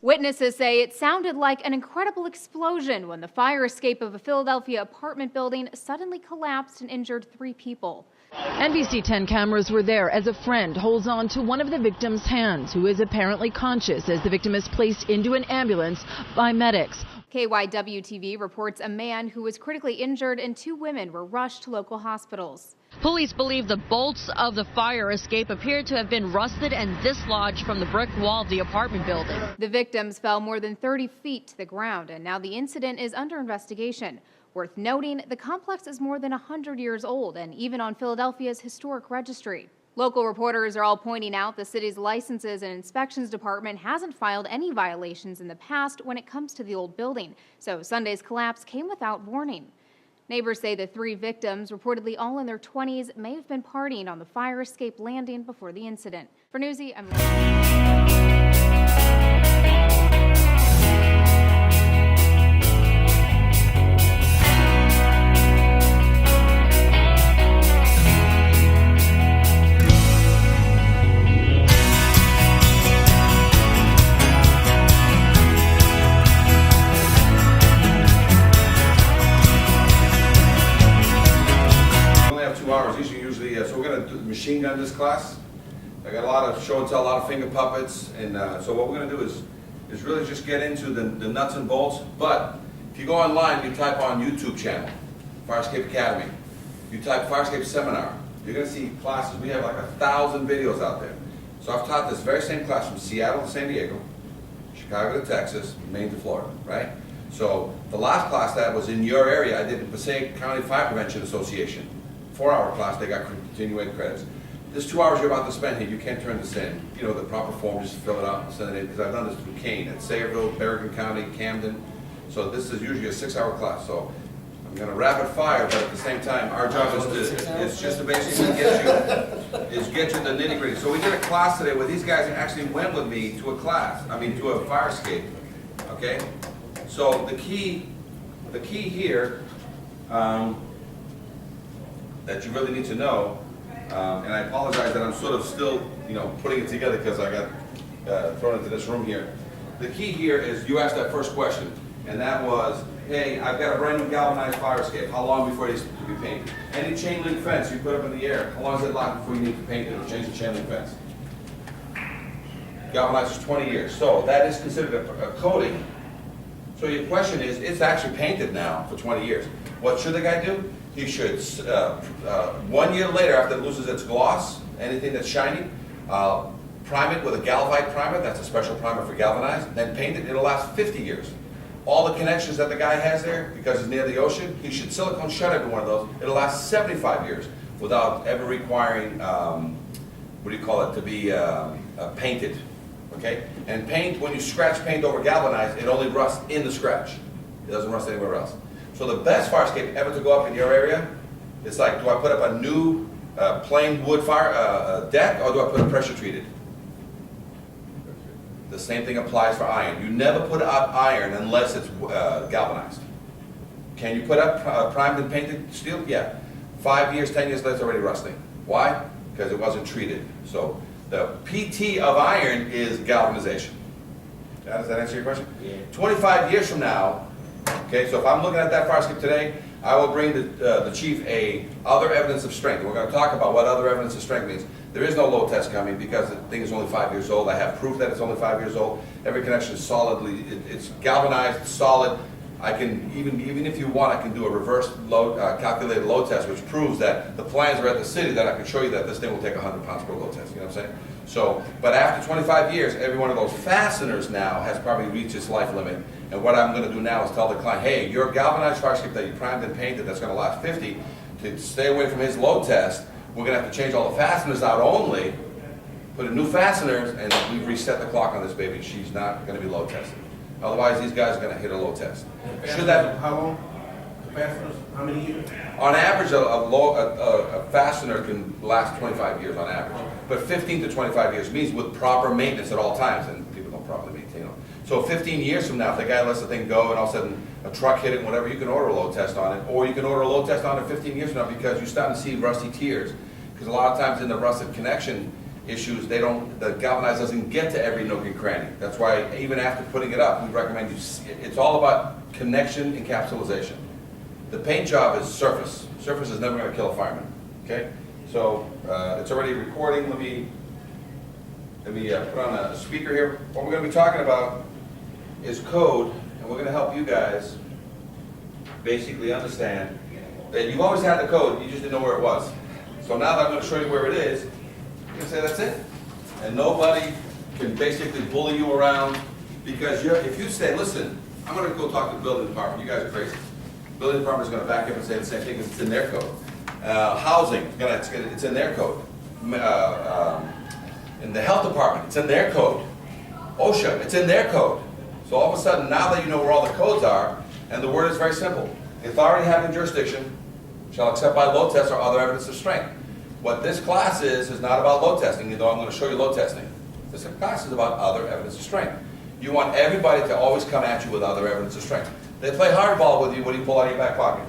Witnesses say it sounded like an incredible explosion when the fire escape of a Philadelphia apartment building suddenly collapsed and injured 3 people. NBC 10 cameras were there as a friend holds on to one of the victim's hands, who is apparently conscious as the victim is placed into an ambulance by medics. KYW-TV reports a man who was critically injured and 2 women were rushed to local hospitals. Police believe the bolts of the fire escape appeared to have been rusted and dislodged from the brick wall of the apartment building. The victims fell more than 30 feet to the ground, and now the incident is under investigation. Worth noting, the complex is more than 100 years old and even on Philadelphia's historic registry. Local reporters are all pointing out the city's licenses and inspections department hasn't filed any violations in the past when it comes to the old building, so Sunday's collapse came without warning. Neighbors say the 3 victims, reportedly all in their 20s, may have been partying on the fire escape landing before the incident. For Newsy, I'm So we're going to do machine gun this class. I got a lot of show and tell, a lot of finger puppets, and so what we're going to do is really just get into the nuts and bolts. But if you go online, you type on YouTube channel, Fire Escape Academy. You type Fire Escape Seminar. You're going to see classes. We have like 1,000 videos out there. So I've taught this very same class from Seattle to San Diego, Chicago to Texas, Maine to Florida, right? So the last class that was in your area, I did the Passaic County Fire Prevention Association. 4-hour class, they got continuing credits. This 2 hours you're about to spend here, you can't turn this in. You know, the proper form, just fill it out and send it in, because I've done this through Kane, at Sayreville, Bergen County, Camden. So this is usually a 6-hour class. So I'm going to rapid fire, but at the same time, our job is just to basically get you the nitty gritty. So we did a class today where these guys actually went with me to a class, to a fire escape, okay? So the key here, that you really need to know, and I apologize that I'm sort of still, putting it together because I got thrown into this room here. The key here is you asked that first question, and that was, hey, I've got a brand new galvanized fire escape. How long before it needs to be painted? Any chain link fence you put up in the air, how long does it last before you need to paint it or change the chain link fence? Galvanized is 20 years. So that is considered a coating. So your question is, it's actually painted now for 20 years. What should the guy do? He should, 1 year later, after it loses its gloss, anything that's shiny, prime it with a Galvite primer. That's a special primer for galvanized. Then paint it. It'll last 50 years. All the connections that the guy has there, because it's near the ocean, he should silicone shut every one of those. It'll last 75 years without ever requiring, to be painted. Okay? And paint, when you scratch paint over galvanized, it only rusts in the scratch. It doesn't rust anywhere else. So the best fire escape ever to go up in your area, it's like, do I put up a new plain wood fire deck, or do I put a pressure treated? The same thing applies for iron. You never put up iron unless it's galvanized. Can you put up primed and painted steel? Yeah. 5 years, 10 years later, it's already rusting. Why? Because it wasn't treated. So the PT of iron is galvanization. Does that answer your question? Yeah. 25 years from now, okay, so if I'm looking at that fire escape today, I will bring the chief other evidence of strength. And we're going to talk about what other evidence of strength means. There is no load test coming because the thing is only 5 years old. I have proof that it's only 5 years old. Every connection is solidly, it's galvanized, solid. I can, even if you want, I can do a reverse load, calculated load test, which proves that the plans are at the city that I can show you that this thing will take 100 pounds per load test. You know what I'm saying? So, but after 25 years, every one of those fasteners now has probably reached its life limit. And what I'm going to do now is tell the client, hey, your galvanized fire escape that you primed and painted that's going to last 50, to stay away from his load test, we're going to have to change all the fasteners out only, put in new fasteners, and we've reset the clock on this baby. She's not going to be load tested. Otherwise, these guys are going to hit a load test. Should that? How long? Fasteners? How many years? On average, a fastener can last 25 years on average. But 15 to 25 years means with proper maintenance at all times, and people don't properly maintain them. So 15 years from now, if the guy lets the thing go and all of a sudden a truck hit it, whatever, you can order a load test on it. Or you can order a load test on it 15 years from now because you're starting to see rusty tears. Because a lot of times in the rusted connection, issues, the galvanized doesn't get to every nook and cranny. That's why even after putting it up, we recommend it's all about connection encapsulation. The paint job is surface. Surface is never going to kill a fireman, okay? So it's already recording. Let me put on a speaker here. What we're going to be talking about is code, and we're going to help you guys basically understand that you've always had the code, you just didn't know where it was. So now that I'm going to show you where it is, you can say that's it. And nobody can basically bully you around, because if you say, listen, I'm going to go talk to the building department, you guys are crazy. The building department is going to back up and say the same thing because it's in their code. Housing, it's in their code. In the health department, it's in their code. OSHA, it's in their code. So all of a sudden, now that you know where all the codes are, and the word is very simple, the authority having jurisdiction shall accept by load test or other evidence of strength. What this class is not about load testing, although I'm going to show you load testing. This class is about other evidence of strength. You want everybody to always come at you with other evidence of strength. They play hardball with you. What do you pull out of your back pocket?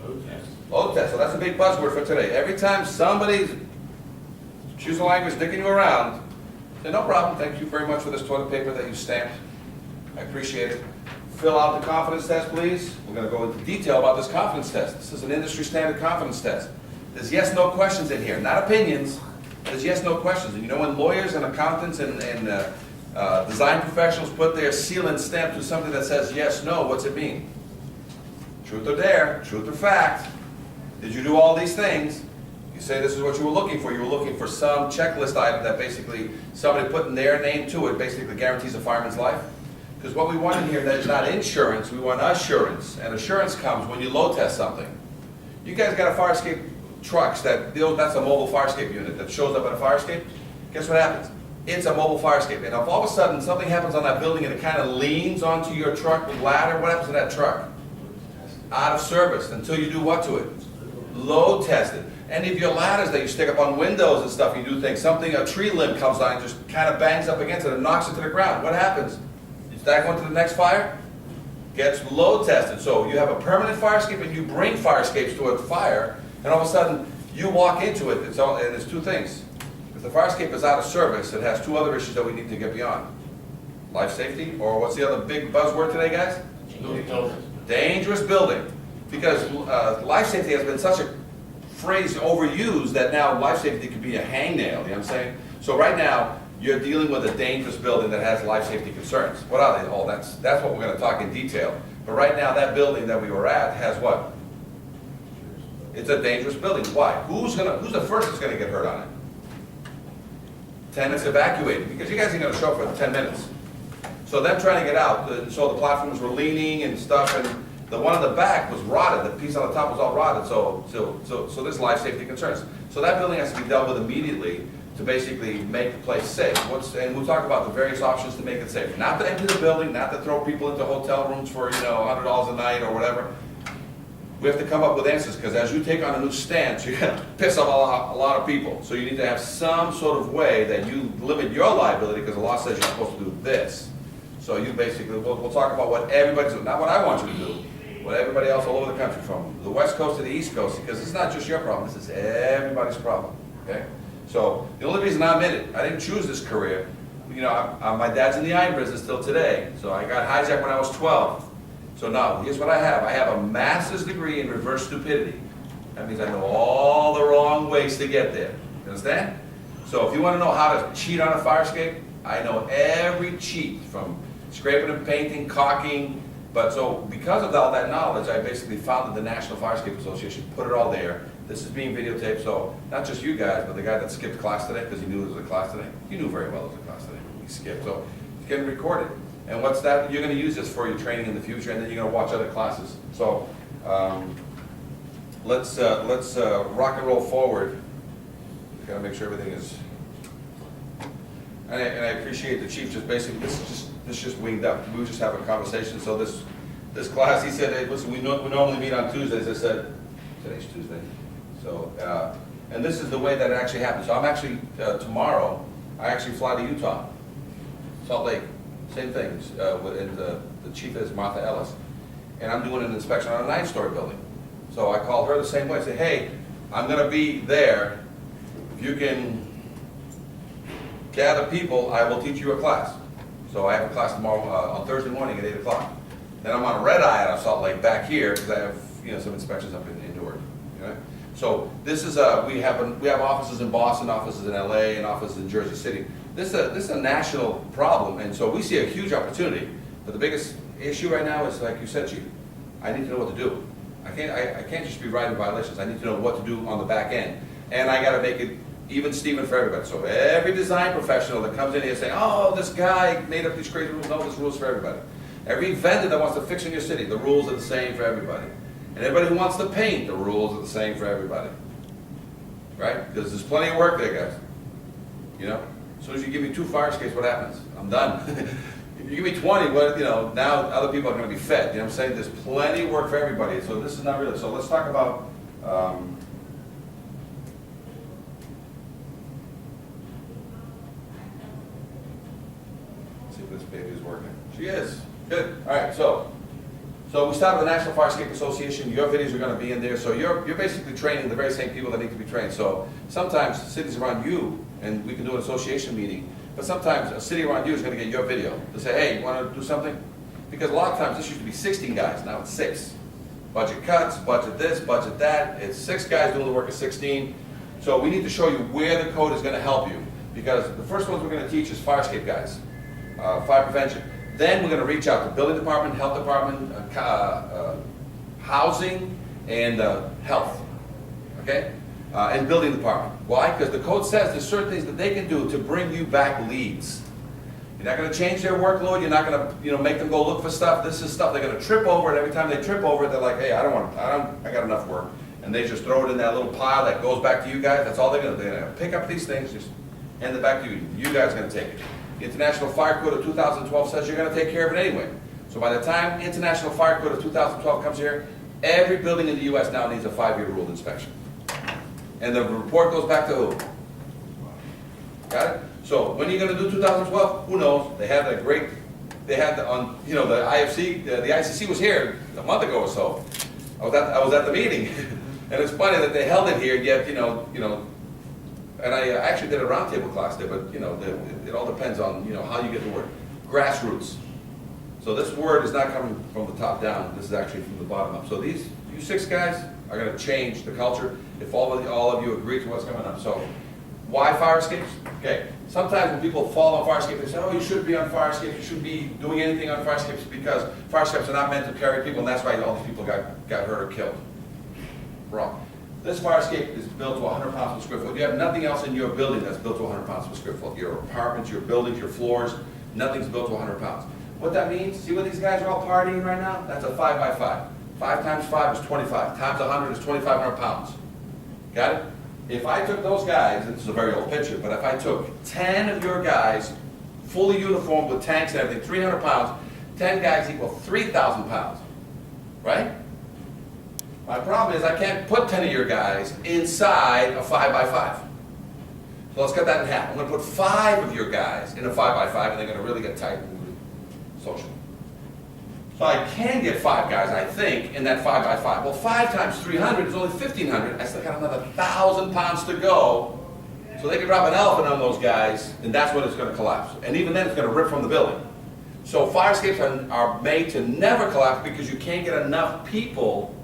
Load test. Load test. So that's a big buzzword for today. Every time somebody's, choose the language, dicking you around, say, no problem, thank you very much for this toilet paper that you stamped. I appreciate it. Fill out the confidence test, please. We're going to go into detail about this confidence test. This is an industry standard confidence test. There's yes, no questions in here, not opinions. There's yes, no questions. And you know when lawyers and accountants and design professionals put their seal and stamp to something that says yes, no, what's it mean? Truth or dare, truth or fact. Did you do all these things? You say this is what you were looking for. You were looking for some checklist item that basically somebody putting their name to it basically guarantees a fireman's life. Because what we want in here, that is not insurance, we want assurance. And assurance comes when you load test something. You guys got a fire escape trucks, that's a mobile fire escape unit that shows up at a fire escape. Guess what happens? It's a mobile fire escape. And if all of a sudden something happens on that building and it kind of leans onto your truck with ladder, what happens to that truck? Out of service until you do what to it? Load test it. Any of your ladders that you stick up on windows and stuff, you do things, a tree limb comes down and just kind of bangs up against it and knocks it to the ground. What happens? Is that going to the next fire? Gets load tested. So you have a permanent fire escape and you bring fire escapes to a fire, and all of a sudden you walk into it. And there's two things. If the fire escape is out of service, it has two other issues that we need to get beyond. Life safety, or what's the other big buzzword today, guys? Dangerous building. Because life safety has been such a phrase overused that now life safety could be a hangnail, you know what I'm saying? So right now, you're dealing with a dangerous building that has life safety concerns. What are they? Oh, that's what we're going to talk in detail. But right now, that building that we were at has what? It's a dangerous building. Why? Who's the first that's going to get hurt on it? Tenants evacuated, because you guys ain't going to show up for 10 minutes. So them trying to get out, so the platforms were leaning and stuff, and the one in the back was rotted. The piece on the top was all rotted. So there's life safety concerns. So that building has to be dealt with immediately to basically make the place safe. And we'll talk about the various options to make it safe. Not to empty the building, not to throw people into hotel rooms for $100 a night or whatever. We have to come up with answers, because as you take on a new stance, you're going to piss off a lot of people. So you need to have some sort of way that you limit your liability, because the law says you're supposed to do this. So you basically, we'll talk about what everybody's doing, not what I want you to do, what everybody else all over the country, from the West Coast to the East Coast, because it's not just your problem, this is everybody's problem, okay? So the only reason I'm in it, I didn't choose this career. My dad's in the iron business still today. So I got hijacked when I was 12. So now, here's what I have. I have a master's degree in reverse stupidity. That means I know all the wrong ways to get there. You understand? So if you want to know how to cheat on a fire escape, I know every cheat, from scraping and painting, caulking. But so because of all that knowledge, I basically founded the National Fire Escape Association, put it all there. This is being videotaped, so not just you guys, but the guy that skipped class today, because he knew it was a class today. He knew very well it was a class today. He skipped, so it's getting recorded. And what's that? You're going to use this for your training in the future, and then you're going to watch other classes. So let's rock and roll forward. Got to make sure everything is. And I appreciate the chief just basically. This just winged up. We were just having a conversation. So this class, he said, hey, listen, we normally meet on Tuesdays. I said, today's Tuesday. So, and this is the way that it actually happens. So I'm actually, tomorrow, I actually fly to Utah, Salt Lake, same thing. And the chief is Martha Ellis. And I'm doing an inspection on a 9-story building. So I called her the same way. I said, hey, I'm going to be there. If you can gather people, I will teach you a class. So I have a class tomorrow, on Thursday morning at 8 o'clock. Then I'm on a red eye out of Salt Lake back here, because I have, some inspections up in Newark. Okay? So this is we have offices in Boston, offices in LA, and offices in Jersey City. This is a national problem, and so we see a huge opportunity. But the biggest issue right now is, like you said, Chief, I need to know what to do. I can't just be writing violations. I need to know what to do on the back end, and I got to make it even Steven for everybody. So every design professional that comes in here saying, "Oh, this guy made up these crazy rules," no, this rules for everybody. Every vendor that wants to fix in your city, the rules are the same for everybody. And everybody who wants to paint, the rules are the same for everybody. Right? Because there's plenty of work there, guys. As soon as you give me 2 fire escapes, what happens? I'm done. If you give me 20, now other people are going to be fed. You know what I'm saying? There's plenty of work for everybody. So this is not really. So let's talk about. Let's see if this baby is working. She is. Good. All right. So we started the National Fire Escape Association. Your videos are going to be in there. So you're basically training the very same people that need to be trained. So sometimes cities around you, and we can do an association meeting, but sometimes a city around you is going to get your video to say, "Hey, you want to do something?" Because a lot of times this used to be 16 guys, now it's 6. Budget cuts, budget this, budget that. It's 6 guys doing the work of 16. So we need to show you where the code is going to help you. Because the first ones we're going to teach is fire escape guys, fire prevention. Then we're going to reach out to building department, health department, housing, and health. Okay? And building department. Why? Because the code says there's certain things that they can do to bring you back leads. You're not going to change their workload. You're not going to make them go look for stuff. This is stuff they're going to trip over, and every time they trip over it, they're like, "Hey, I got enough work," and they just throw it in that little pile that goes back to you guys. That's all they're going to do. They're going to pick up these things, just hand it back to you. You guys are going to take it. The International Fire Code of 2012 says you're going to take care of it anyway. So by the time International Fire Code of 2012 comes here, every building in the U.S. now needs a 5-year ruled inspection. And the report goes back to who? Got it? So when are you going to do 2012? Who knows? They had the IFC, the ICC was here a month ago or so. I was at the meeting, and it's funny that they held it here. Yet and I actually did a roundtable class there. But it all depends on how you get the word grassroots. So this word is not coming from the top down. This is actually from the bottom up. So you 6 guys are going to change the culture if all of you agree to what's coming up. So why fire escapes? Okay. Sometimes when people fall on fire escapes, they say, "Oh, you shouldn't be on fire escapes. You shouldn't be doing anything on fire escapes because fire escapes are not meant to carry people, and that's why all these people got hurt or killed." Wrong. This fire escape is built to 100 pounds per square foot. You have nothing else in your building that's built to 100 pounds per square foot. Your apartments, your buildings, your floors, nothing's built to 100 pounds. What that means, see what these guys are all partying right now? That's a 5x5. 5 times 5 is 25. Times 100 is 2,500 pounds. Got it? If I took those guys, and this is a very old picture, but if I took 10 of your guys, fully uniformed with tanks and everything, 300 pounds, 10 guys equal 3,000 pounds. Right? My problem is I can't put 10 of your guys inside a 5x5. So let's cut that in half. I'm going to put 5 of your guys in a 5x5, and they're going to really get tight and social. So I can get 5 guys, I think, in that 5x5. Well, 5 times 300 is only 1,500. I still got another 1,000 pounds to go. So they can drop an elephant on those guys, and that's when it's going to collapse. And even then, it's going to rip from the building. So fire escapes are made to never collapse because you can't get enough people.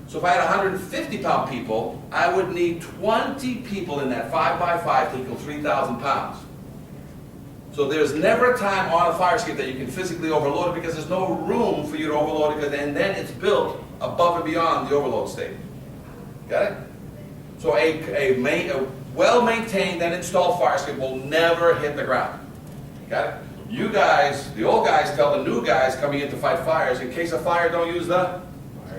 So if I had 150-pound people, I would need 20 people in that 5x5 to equal 3,000 pounds. So there's never a time on a fire escape that you can physically overload it because there's no room for you to overload it, and then it's built above and beyond the overload state. Got it? So a well-maintained and installed fire escape will never hit the ground. Got it? You guys, the old guys, tell the new guys coming in to fight fires, in case of fire, don't use the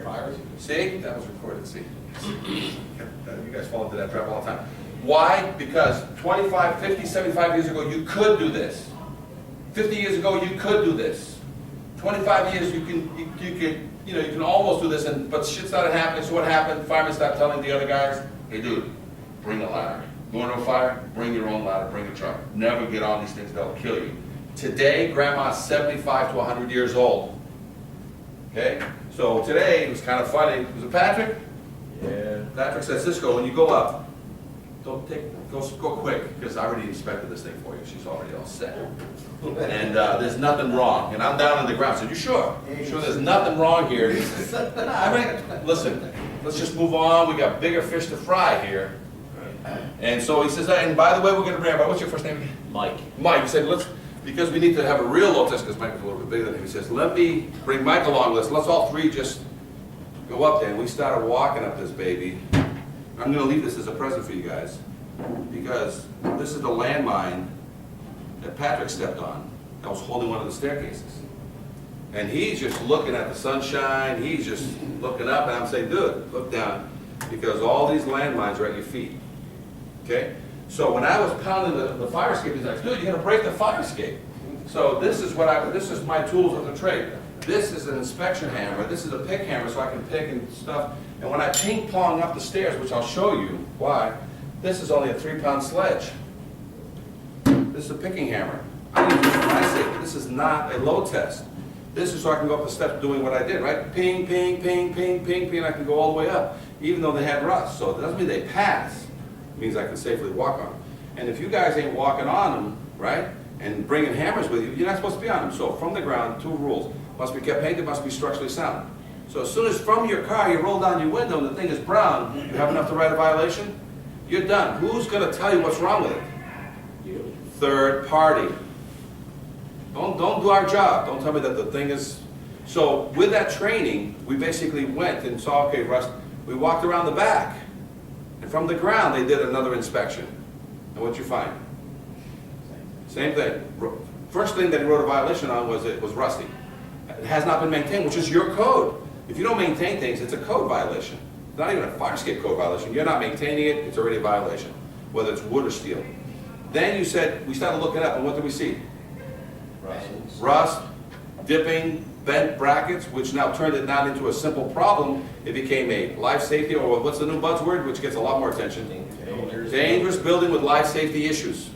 fires. See? That was recorded, see? You guys fall into that trap all the time. Why? Because 25, 50, 75 years ago, you could do this. 50 years ago, you could do this. 25 years, you can almost do this, but shit started happening, so what happened? Firemen started telling the other guys, "Hey dude, bring a ladder. Going to a fire, bring your own ladder, bring a truck. Never get on these things, they'll kill you." Today, grandma's 75 to 100 years old. Okay? So today, it was kind of funny. Was it Patrick? Yeah. Patrick said, "Cisco, when you go up, Go quick, because I already inspected this thing for you. She's already all set. And there's nothing wrong. And I'm down on the ground. I said, you sure? You sure there's nothing wrong here? He said, "No, I mean, listen, let's just move on. We got bigger fish to fry here." And so he says, and by the way, we're going to bring up, what's your first name again? Mike. Mike. He said, because we need to have a real load test, because Mike was a little bit bigger than him. He says, let me bring Mike along with us. Let's all three just go up there. And we started walking up this baby. I'm going to leave this as a present for you guys, because this is the landmine that Patrick stepped on that was holding one of the staircases. And he's just looking at the sunshine, he's just looking up, and I'm saying, dude, look down, because all these landmines are at your feet. Okay? So when I was pounding the fire escape, he's like, dude, you gotta break the fire escape. So this is my tools of the trade. This is an inspection hammer, this is a pick hammer, so I can pick and stuff. And when I ping pong up the stairs, which I'll show you why, this is only a 3-pound sledge. This is a picking hammer. I need this for my safety. This is not a load test. This is so I can go up the steps doing what I did, right? Ping, ping, ping, ping, ping, ping, I can go all the way up, even though they had rust. So it doesn't mean they pass. It means I can safely walk on them. And if you guys ain't walking on them, right, and bringing hammers with you, you're not supposed to be on them. So from the ground, 2 rules. Must be kept painted, must be structurally sound. So as soon as from your car you roll down your window and the thing is brown, you have enough to write a violation, you're done. Who's going to tell you what's wrong with it? You. Third party. Don't do our job. Don't tell me that the thing is... So with that training, we basically went and saw, okay, rust, we walked around the back. And from the ground, they did another inspection. And what'd you find? Same thing. First thing that he wrote a violation on was it was rusty. It has not been maintained, which is your code. If you don't maintain things, it's a code violation. It's not even a fire escape code violation. You're not maintaining it, it's already a violation, whether it's wood or steel. Then you said, we started looking up, and what did we see? Rust, dipping, bent brackets, which now turned it not into a simple problem. It became a life safety, or what's the new buzzword, which gets a lot more attention? Dangerous building with life safety issues.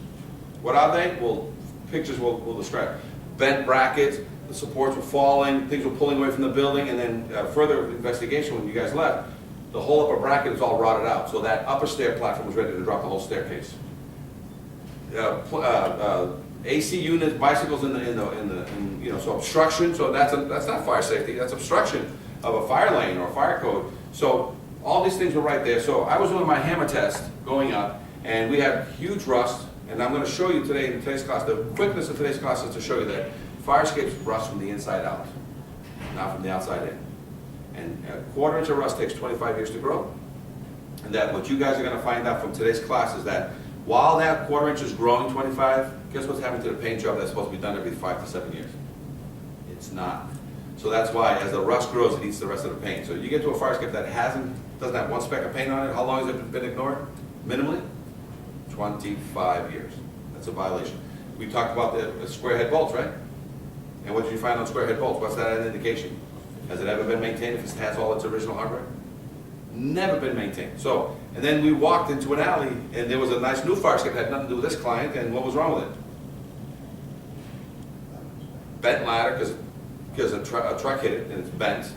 What are they? Well, pictures will describe. Bent brackets, the supports were falling, things were pulling away from the building, and then further investigation when you guys left, the whole upper bracket is all rotted out. So that upper stair platform was ready to drop the whole staircase. AC units, bicycles so obstruction. So that's not fire safety. That's obstruction of a fire lane or a fire code. So all these things were right there. So I was doing my hammer test going up, and we had huge rust. And I'm going to show you today in today's class. The quickness of today's class is to show you that fire escapes rust from the inside out, not from the outside in. And a 1/4 inch of rust takes 25 years to grow. And that what you guys are going to find out from today's class is that while that 1/4 inch is growing 25, guess what's happening to the paint job that's supposed to be done every 5 to 7 years? It's not. So that's why as the rust grows, it eats the rest of the paint. So you get to a fire escape that doesn't have one speck of paint on it, how long has it been ignored? Minimally? 25 years. That's a violation. We talked about the square head bolts, right? And what did you find on square head bolts? What's that an indication? Has it ever been maintained if it has all its original hardware? Never been maintained. So, and then we walked into an alley, and there was a nice new fire escape that had nothing to do with this client, and what was wrong with it? Bent ladder, because a truck hit it, and it's bent.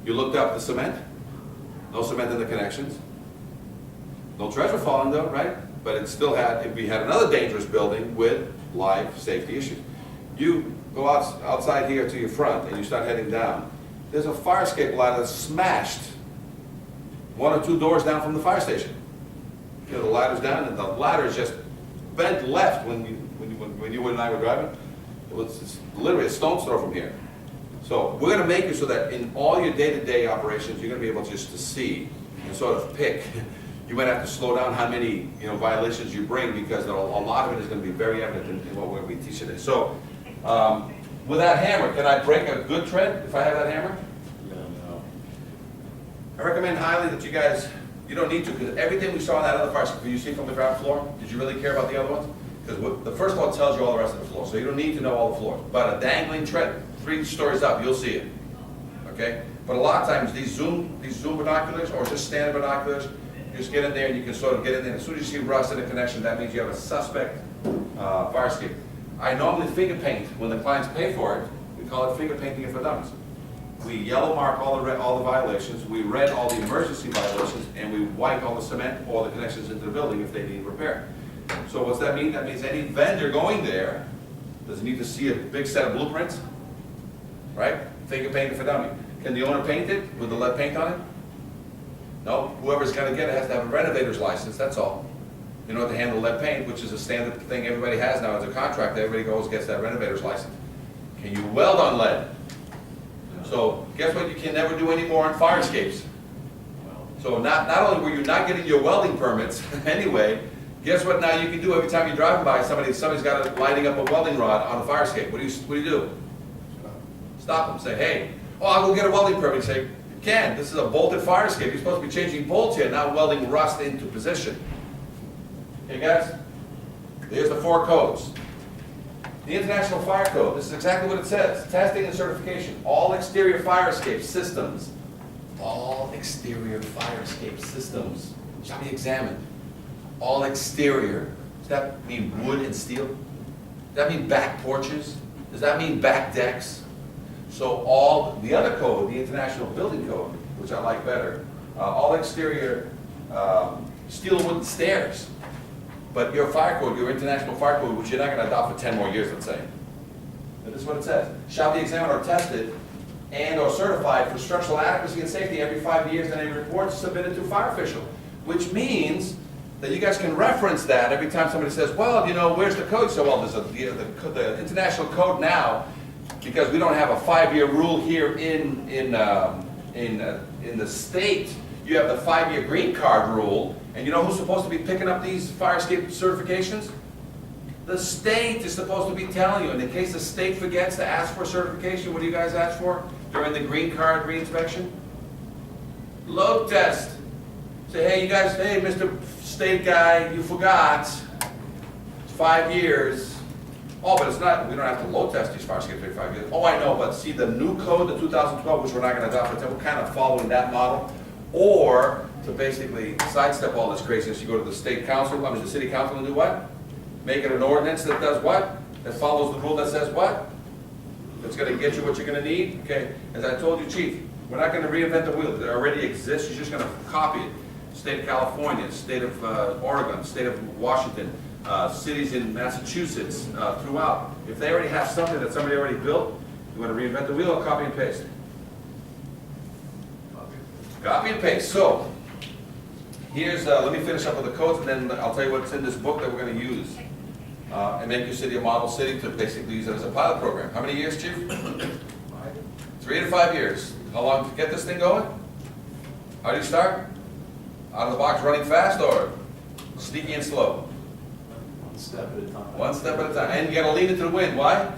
You looked up the cement. No cement in the connections. No treasure falling though, right? But it still had, we had another dangerous building with life safety issues. You go outside here to your front, and you start heading down. There's a fire escape ladder that's smashed 1 or 2 doors down from the fire station. You know, the ladder's down, and the ladder is just bent left when you and I were driving. It's literally a stone's throw from here. So we're going to make it so that in all your day-to-day operations, you're going to be able just to see and sort of pick. You might have to slow down how many violations you bring, because a lot of it is going to be very evident in what we're going to be teaching today. So with that hammer, can I break a good tread if I have that hammer? No. I recommend highly that you guys, you don't need to, because everything we saw on that other fire escape, you see from the ground floor, did you really care about the other ones? Because the first one tells you all the rest of the floor, so you don't need to know all the floors. But a dangling tread, 3 stories up, you'll see it. Okay? But a lot of times these zoom binoculars, or just standard binoculars, you just get in there and you can sort of get in there. As soon as you see rust in the connection, that means you have a suspect fire escape. I normally finger paint when the clients pay for it. We call it finger painting it for dummies. we yellow mark all the violations, we red all the emergency violations, and we white all the cement or the connections into the building if they need repair. So what's that mean? That means any vendor going there doesn't need to see a big set of blueprints, right? Think of painting for dummy. Can the owner paint it with the lead paint on it? No, whoever's gonna get it has to have a renovator's license, that's all. You know, to handle lead paint, which is a standard thing everybody has now as a contractor, everybody goes gets that renovator's license. Can you weld on lead? So guess what you can never do anymore on fire escapes? So not only were you not getting your welding permits anyway, guess what now you can do every time you're driving by, somebody's got it lighting up a welding rod on a fire escape. What do you do? Stop them, say, hey, oh, I'll go get a welding permit. Say, you can, this is a bolted fire escape. You're supposed to be changing bolts here, not welding rust into position. Okay guys, here's the 4 codes. The International Fire Code, this is exactly what it says. Testing and certification, all exterior fire escape systems, all exterior fire escape systems shall be examined. All exterior, does that mean wood and steel? Does that mean back porches? Does that mean back decks? So all, the other code, the International Building Code, which I like better, all exterior steel and wooden stairs. But your fire code, your international fire code, which you're not going to adopt for 10 more years, let's say. But this is what it says. Shall be examined or tested and or certified for structural adequacy and safety every 5 years and a report submitted to fire official. Which means that you guys can reference that every time somebody says, well, you know, where's the code? So, well, there's the international code now, because we don't have a 5-year rule here in the state. You have the 5-year green card rule. And you know who's supposed to be picking up these fire escape certifications? The state is supposed to be telling you. And in case the state forgets to ask for certification, what do you guys ask for during the green card re-inspection? Load test. Say, hey, you guys, hey, Mr. State guy, you forgot. It's 5 years. Oh, but it's not, we don't have to load test these fire escapes every 5 years. Oh, I know, but see the new code, the 2012, which we're not going to adopt, we're kind of following that model. Or to basically sidestep all this craziness, you go to the state council, the city council, and do what? Make it an ordinance that does what? That follows the rule that says what? That's going to get you what you're going to need? Okay, as I told you, Chief, we're not going to reinvent the wheel. It already exists, you're just going to copy it. State of California, state of Oregon, state of Washington, cities in Massachusetts, throughout. If they already have something that somebody already built, you want to reinvent the wheel or copy and paste? Copy and paste. So, here's, let me finish up with the codes, and then I'll tell you what's in this book that we're going to use. And make your city a model city to basically use it as a pilot program. How many years, Chief? 3 to 5 years. How long to get this thing going? How do you start? Out of the box running fast or sneaky and slow? One step at a time. One step at a time. And you got to lean into the wind. Why?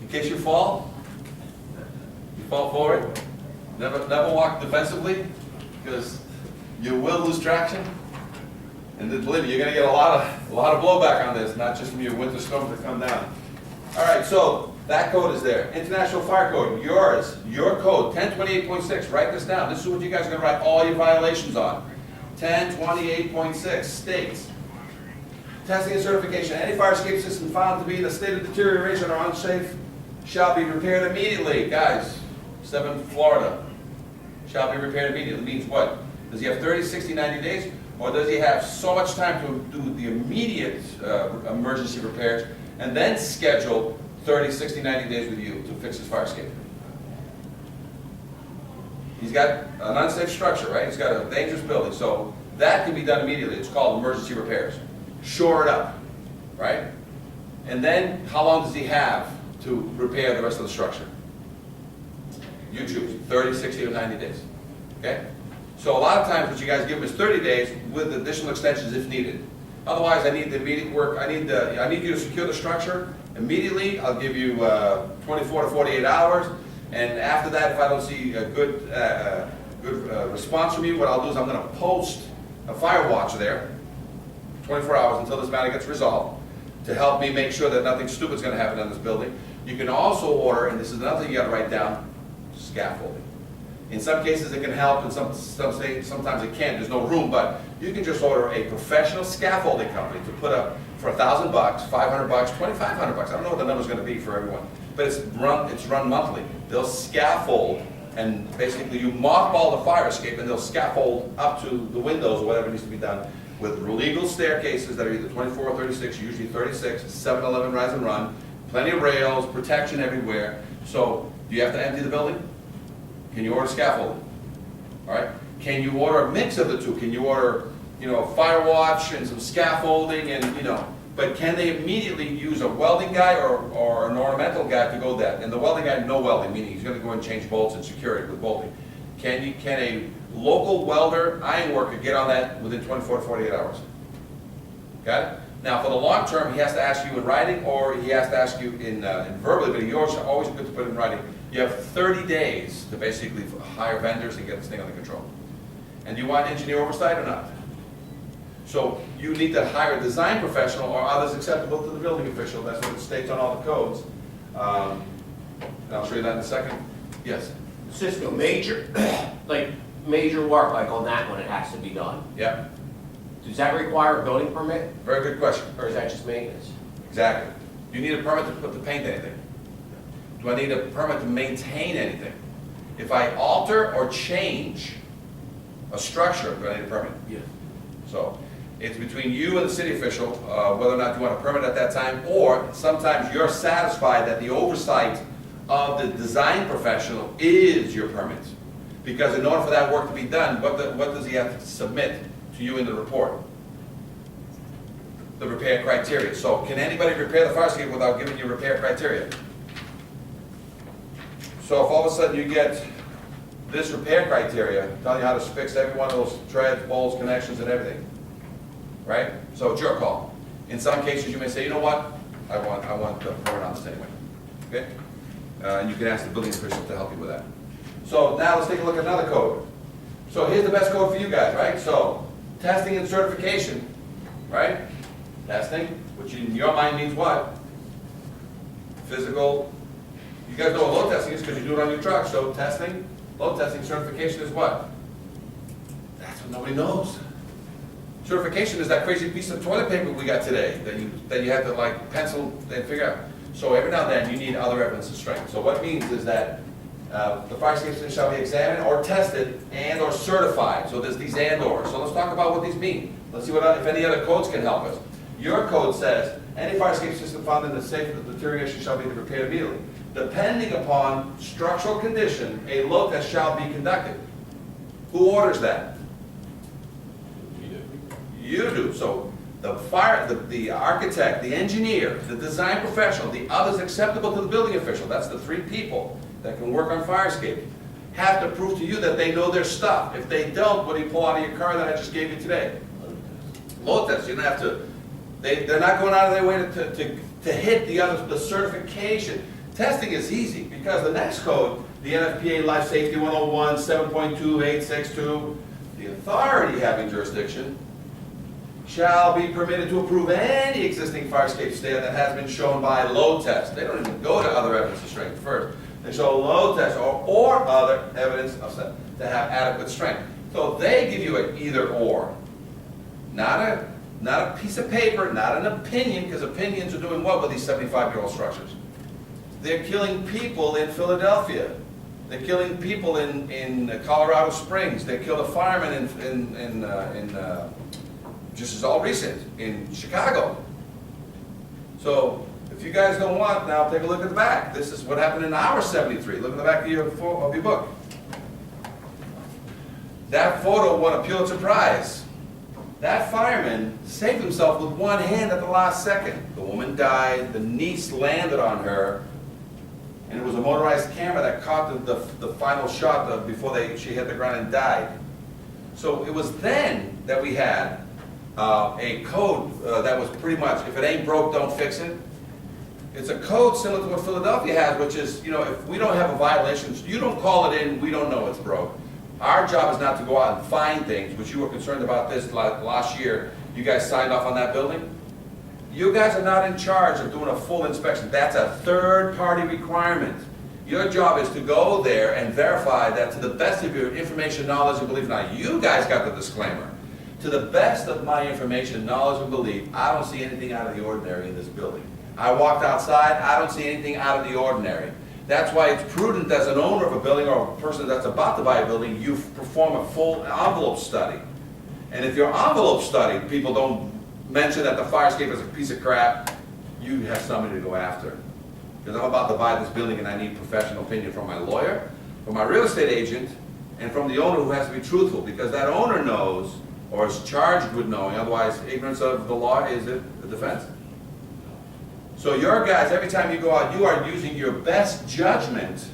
In case you fall. You fall forward. Never walk defensively, because you will lose traction. And then believe me, you're going to get a lot of blowback on this, not just from your winter storms that come down. All right, so that code is there. International Fire Code, yours, your code, 1028.6. Write this down. This is what you guys are going to write all your violations on. 1028.6 states, testing and certification. Any fire escape system found to be in a state of deterioration or unsafe shall be repaired immediately. Guys, 7 Florida. Shall be repaired immediately. Means what? Does he have 30, 60, 90 days? Or does he have so much time to do the immediate emergency repairs and then schedule 30, 60, 90 days with you to fix his fire escape? He's got an unsafe structure, right? He's got a dangerous building. So that can be done immediately. It's called emergency repairs. Shore it up, right? And then how long does he have to repair the rest of the structure? You choose, 30, 60, or 90 days, okay? So a lot of times what you guys give them is 30 days with additional extensions if needed. Otherwise, I need the immediate work, I need you to secure the structure immediately. I'll give you 24 to 48 hours, and after that, if I don't see a good response from you, what I'll do is I'm gonna post a fire watch there, 24 hours until this matter gets resolved, to help me make sure that nothing stupid is gonna happen in this building. You can also order, and this is another thing you gotta write down, scaffolding. In some cases it can help, and sometimes it can't. There's no room, but You can just order a professional scaffolding company to put up for $1,000, $500, $2,500. I don't know what the number's gonna be for everyone, but it's run monthly. They'll scaffold, and basically you mothball the fire escape, and they'll scaffold up to the windows or whatever needs to be done with legal staircases that are either 24 or 36, usually 36, 7-Eleven rise and run, plenty of rails, protection everywhere. So, do you have to empty the building? Can you order scaffolding? All right? Can you order a mix of the two? Can you order, fire watch and some scaffolding and, but can they immediately use a welding guy or an ornamental guy to go that? And the welding guy, no welding, meaning he's gonna go and change bolts and secure it with bolting. Can a local welder, iron worker get on that within 24 to 48 hours? Got it? Now, for the long term, he has to ask you in writing, or he has to ask you in verbally, but he always good to put it in writing. You have 30 days to basically hire vendors and get this thing under control. And do you want engineer oversight or not? So you need to hire a design professional or others acceptable to the building official. That's what it states on all the codes. And I'll show you that in a second. Yes? Cisco, major work, like on that one, it has to be done. Yep. Does that require a building permit, Very good question. or is that just maintenance? Exactly. Do you need a permit to paint anything? Do I need a permit to maintain anything? If I alter or change a structure, do I need a permit? Yes. So it's between you and the city official, whether or not you want a permit at that time, or sometimes you're satisfied that the oversight of the design professional is your permit. Because in order for that work to be done, what does he have to submit to you in the report? The repair criteria. So can anybody repair the fire escape without giving you repair criteria? So if all of a sudden you get this repair criteria, telling you how to fix every one of those treads, bolts, connections, and everything, right? So it's your call. In some cases, you may say, you know what, I want the permit on this anyway. Okay? And you can ask the building official to help you with that. So now let's take a look at another code. So here's the best code for you guys, right? So testing and certification, right? Testing, which in your mind means what? Physical. You guys know what load testing is because you do it on your truck. So testing, load testing, certification is what? That's what nobody knows. Certification is that crazy piece of toilet paper we got today that you have to like pencil and figure out. So every now and then you need other evidence of strength. So what it means is that the fire escape system shall be examined or tested and or certified. So there's these and or. So let's talk about what these mean. Let's see if any other codes can help us. Your code says any fire escape system found in the safe of deterioration shall be repaired immediately. Depending upon structural condition, a load test shall be conducted. Who orders that? You do. So the architect, the engineer, the design professional, the others acceptable to the building official, that's the three people that can work on fire escape, have to prove to you that they know their stuff. If they don't, what do you pull out of your car that I just gave you today? Load test. You don't have to, they're not going out of their way to hit the certification. Testing is easy because the next code, the NFPA Life Safety 101, 7.2862, the authority having jurisdiction shall be permitted to approve any existing fire escape stand that has been shown by load test. They don't even go to other evidence of strength first. They show load test or other evidence of strength to have adequate strength. So they give you an either or. Not a piece of paper, not an opinion, because opinions are doing what with these 75-year-old structures? They're killing people in Philadelphia. They're killing people in Colorado Springs. They killed a fireman just as all recent, in Chicago. So, if you guys don't want, now take a look at the back. This is what happened in our 73. Look at the back of your book. That photo won a Pulitzer Prize. That fireman saved himself with one hand at the last second. The woman died, the niece landed on her, and it was a motorized camera that caught the final shot before she hit the ground and died. So it was then that we had a code that was pretty much, if it ain't broke, don't fix it. It's a code similar to what Philadelphia has, which is, if we don't have a violation, you don't call it in, we don't know it's broke. Our job is not to go out and find things, which you were concerned about this last year. You guys signed off on that building. You guys are not in charge of doing a full inspection. That's a third-party requirement. Your job is to go there and verify that to the best of your information, knowledge, and belief. Now, you guys got the disclaimer. To the best of my information, knowledge, and belief, I don't see anything out of the ordinary in this building. I walked outside, I don't see anything out of the ordinary. That's why it's prudent as an owner of a building or a person that's about to buy a building, you perform a full envelope study. And if your envelope study, people don't mention that the fire escape is a piece of crap, you have somebody to go after. Because I'm about to buy this building and I need professional opinion from my lawyer, from my real estate agent, and from the owner who has to be truthful, because that owner knows, or is charged with knowing, otherwise ignorance of the law is a defense. So your guys, every time you go out, you are using your best judgment,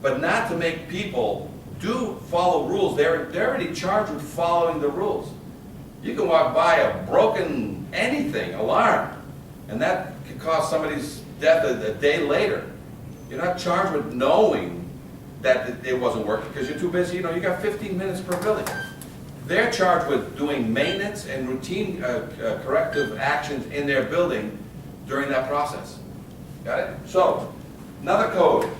but not to make people do follow rules. They're already charged with following the rules. You can walk by a broken anything, alarm, and that could cause somebody's death a day later. You're not charged with knowing that it wasn't working because you're too busy. You know, you got 15 minutes per building. They're charged with doing maintenance and routine corrective actions in their building during that process. Got it? So, another code.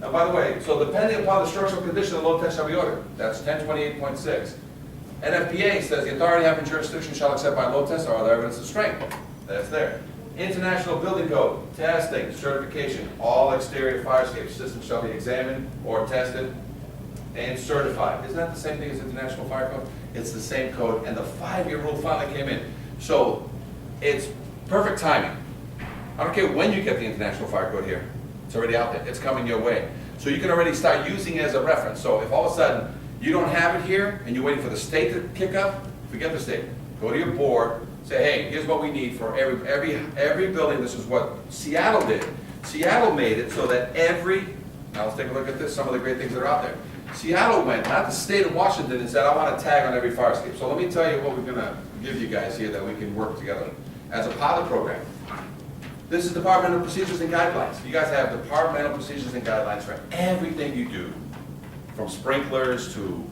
And by the way, so depending upon the structural condition, the load test shall be ordered. That's 1028.6. NFPA says the authority having jurisdiction shall accept by load test or other evidence of strength. That's there. International Building Code, testing, certification, all exterior fire escape systems shall be examined or tested and certified. Isn't that the same thing as International Fire Code? It's the same code, and the 5-year rule finally came in. So it's perfect timing. I don't care when you get the International Fire Code here. It's already out there. It's coming your way. So you can already start using it as a reference. So if all of a sudden you don't have it here and you're waiting for the state to kick up, forget the state. Go to your board, say, hey, here's what we need for every building. This is what Seattle did. Seattle made it so that now let's take a look at this, some of the great things that are out there. Seattle went, not the state of Washington, and said, I want a tag on every fire escape. So let me tell you what we're gonna give you guys here that we can work together as a pilot program. This is departmental procedures and guidelines. You guys have departmental procedures and guidelines for everything you do, from sprinklers to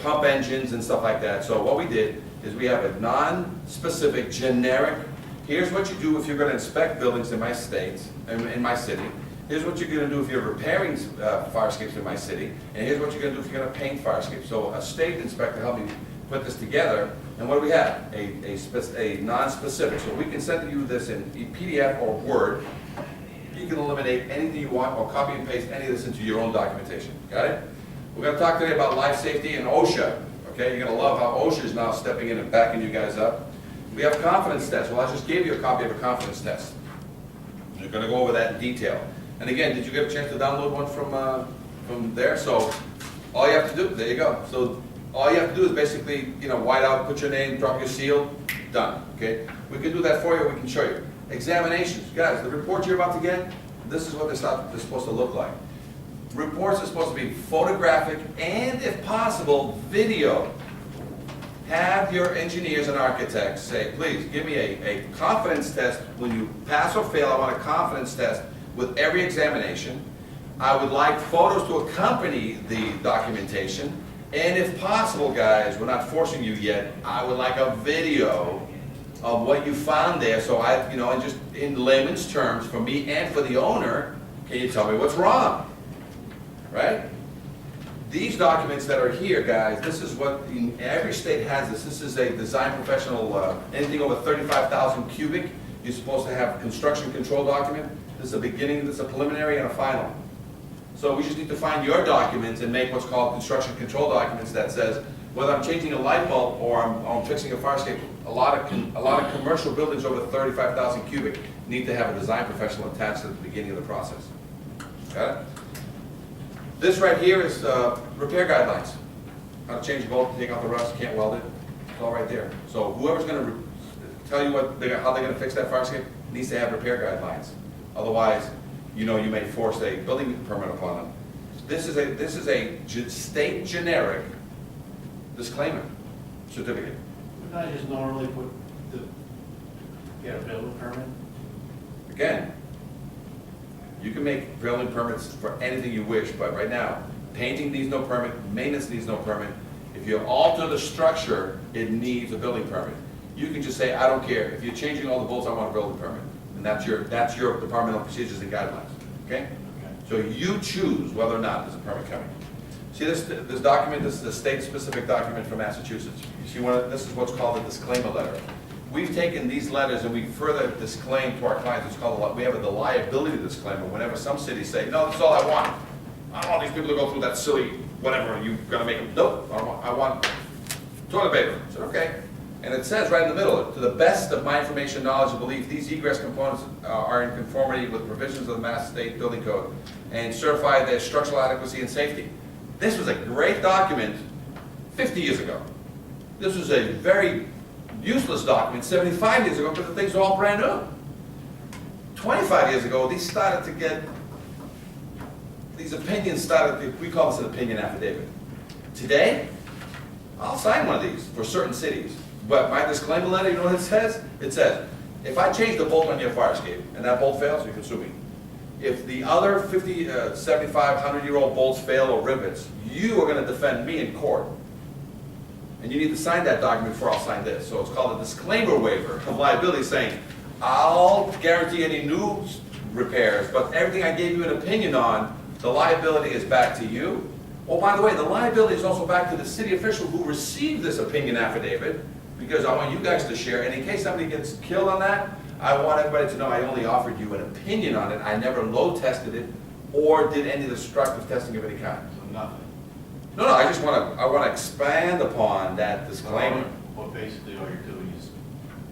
pump engines and stuff like that. So what we did is we have a non-specific, generic, here's what you do if you're gonna inspect buildings in my state, in my city. Here's what you're gonna do if you're repairing fire escapes in my city. And here's what you're gonna do if you're gonna paint fire escapes. So a state inspector helped me put this together. And what do we have? A non-specific. So we can send you this in PDF or Word. You can eliminate anything you want or copy and paste any of this into your own documentation. Got it? We're gonna talk today about life safety and OSHA. Okay, you're gonna love how OSHA is now stepping in and backing you guys up. We have confidence tests. Well, I just gave you a copy of a confidence test. We're gonna go over that in detail. And again, did you get a chance to download one from there? So all you have to do, there you go. So all you have to do is basically, white out, put your name, drop your seal, done. Okay, we can do that for you. We can show you examinations, guys. The report you're about to get, this is what they're supposed to look like. Reports are supposed to be photographic and, if possible, video. Have your engineers and architects say, please give me a confidence test. When you pass or fail, I want a confidence test with every examination. I would like photos to accompany the documentation. And if possible, guys, we're not forcing you yet, I would like a video of what you found there. So and just in layman's terms, for me and for the owner, can you tell me what's wrong? Right? These documents that are here, guys, this is what, every state has this. This is a design professional, anything over 35,000 cubic, you're supposed to have a construction control document. This is a beginning, this is a preliminary and a final. So we just need to find your documents and make what's called construction control documents that says, whether I'm changing a light bulb or I'm fixing a fire escape, a lot of commercial buildings over 35,000 cubic need to have a design professional attached at the beginning of the process. Got it? This right here is repair guidelines. How to change a bolt, take out the rust, can't weld it. It's all right there. So whoever's going to tell you how they're going to fix that fire escape needs to have repair guidelines. Otherwise, you may force a building permit upon them. This is a state generic disclaimer certificate. Wouldn't I just normally get a building permit? Again, you can make building permits for anything you wish, but right now, painting needs no permit, maintenance needs no permit. If you alter the structure, it needs a building permit. You can just say, I don't care. If you're changing all the bolts, I want a building permit. And that's your departmental procedures and guidelines. Okay? So you choose whether or not there's a permit coming. See this document, this is a state-specific document from Massachusetts. You see this is what's called a disclaimer letter. We've taken these letters and we further disclaim to our clients, it's called, we have the liability disclaimer. Whenever some cities say, no, this is all I want. I don't want these people to go through that silly, whatever, you're gonna make them, nope, I want toilet paper. I said, okay. And it says right in the middle, to the best of my information, knowledge, and belief, these egress components are in conformity with provisions of the Mass State Building Code and certify their structural adequacy and safety. This was a great document 50 years ago. This was a very useless document 75 years ago because the things are all brand new. 25 years ago, these opinions started, we call this an opinion affidavit. Today, I'll sign one of these for certain cities. But my disclaimer letter, you know what it says? It says, if I change the bolt on your fire escape and that bolt fails, you can sue me. If the other 50, 75, 100-year-old bolts fail or rivets, you are going to defend me in court. And you need to sign that document before I'll sign this. So it's called a disclaimer waiver of liability saying, I'll guarantee any new repairs, but everything I gave you an opinion on, the liability is back to you. Oh, by the way, the liability is also back to the city official who received this opinion affidavit, because I want you guys to share. And in case somebody gets killed on that, I want everybody to know I only offered you an opinion on it. I never load tested it or did any destructive testing of any kind. So nothing. No, I just want to expand upon that disclaimer. What basically all you're doing is,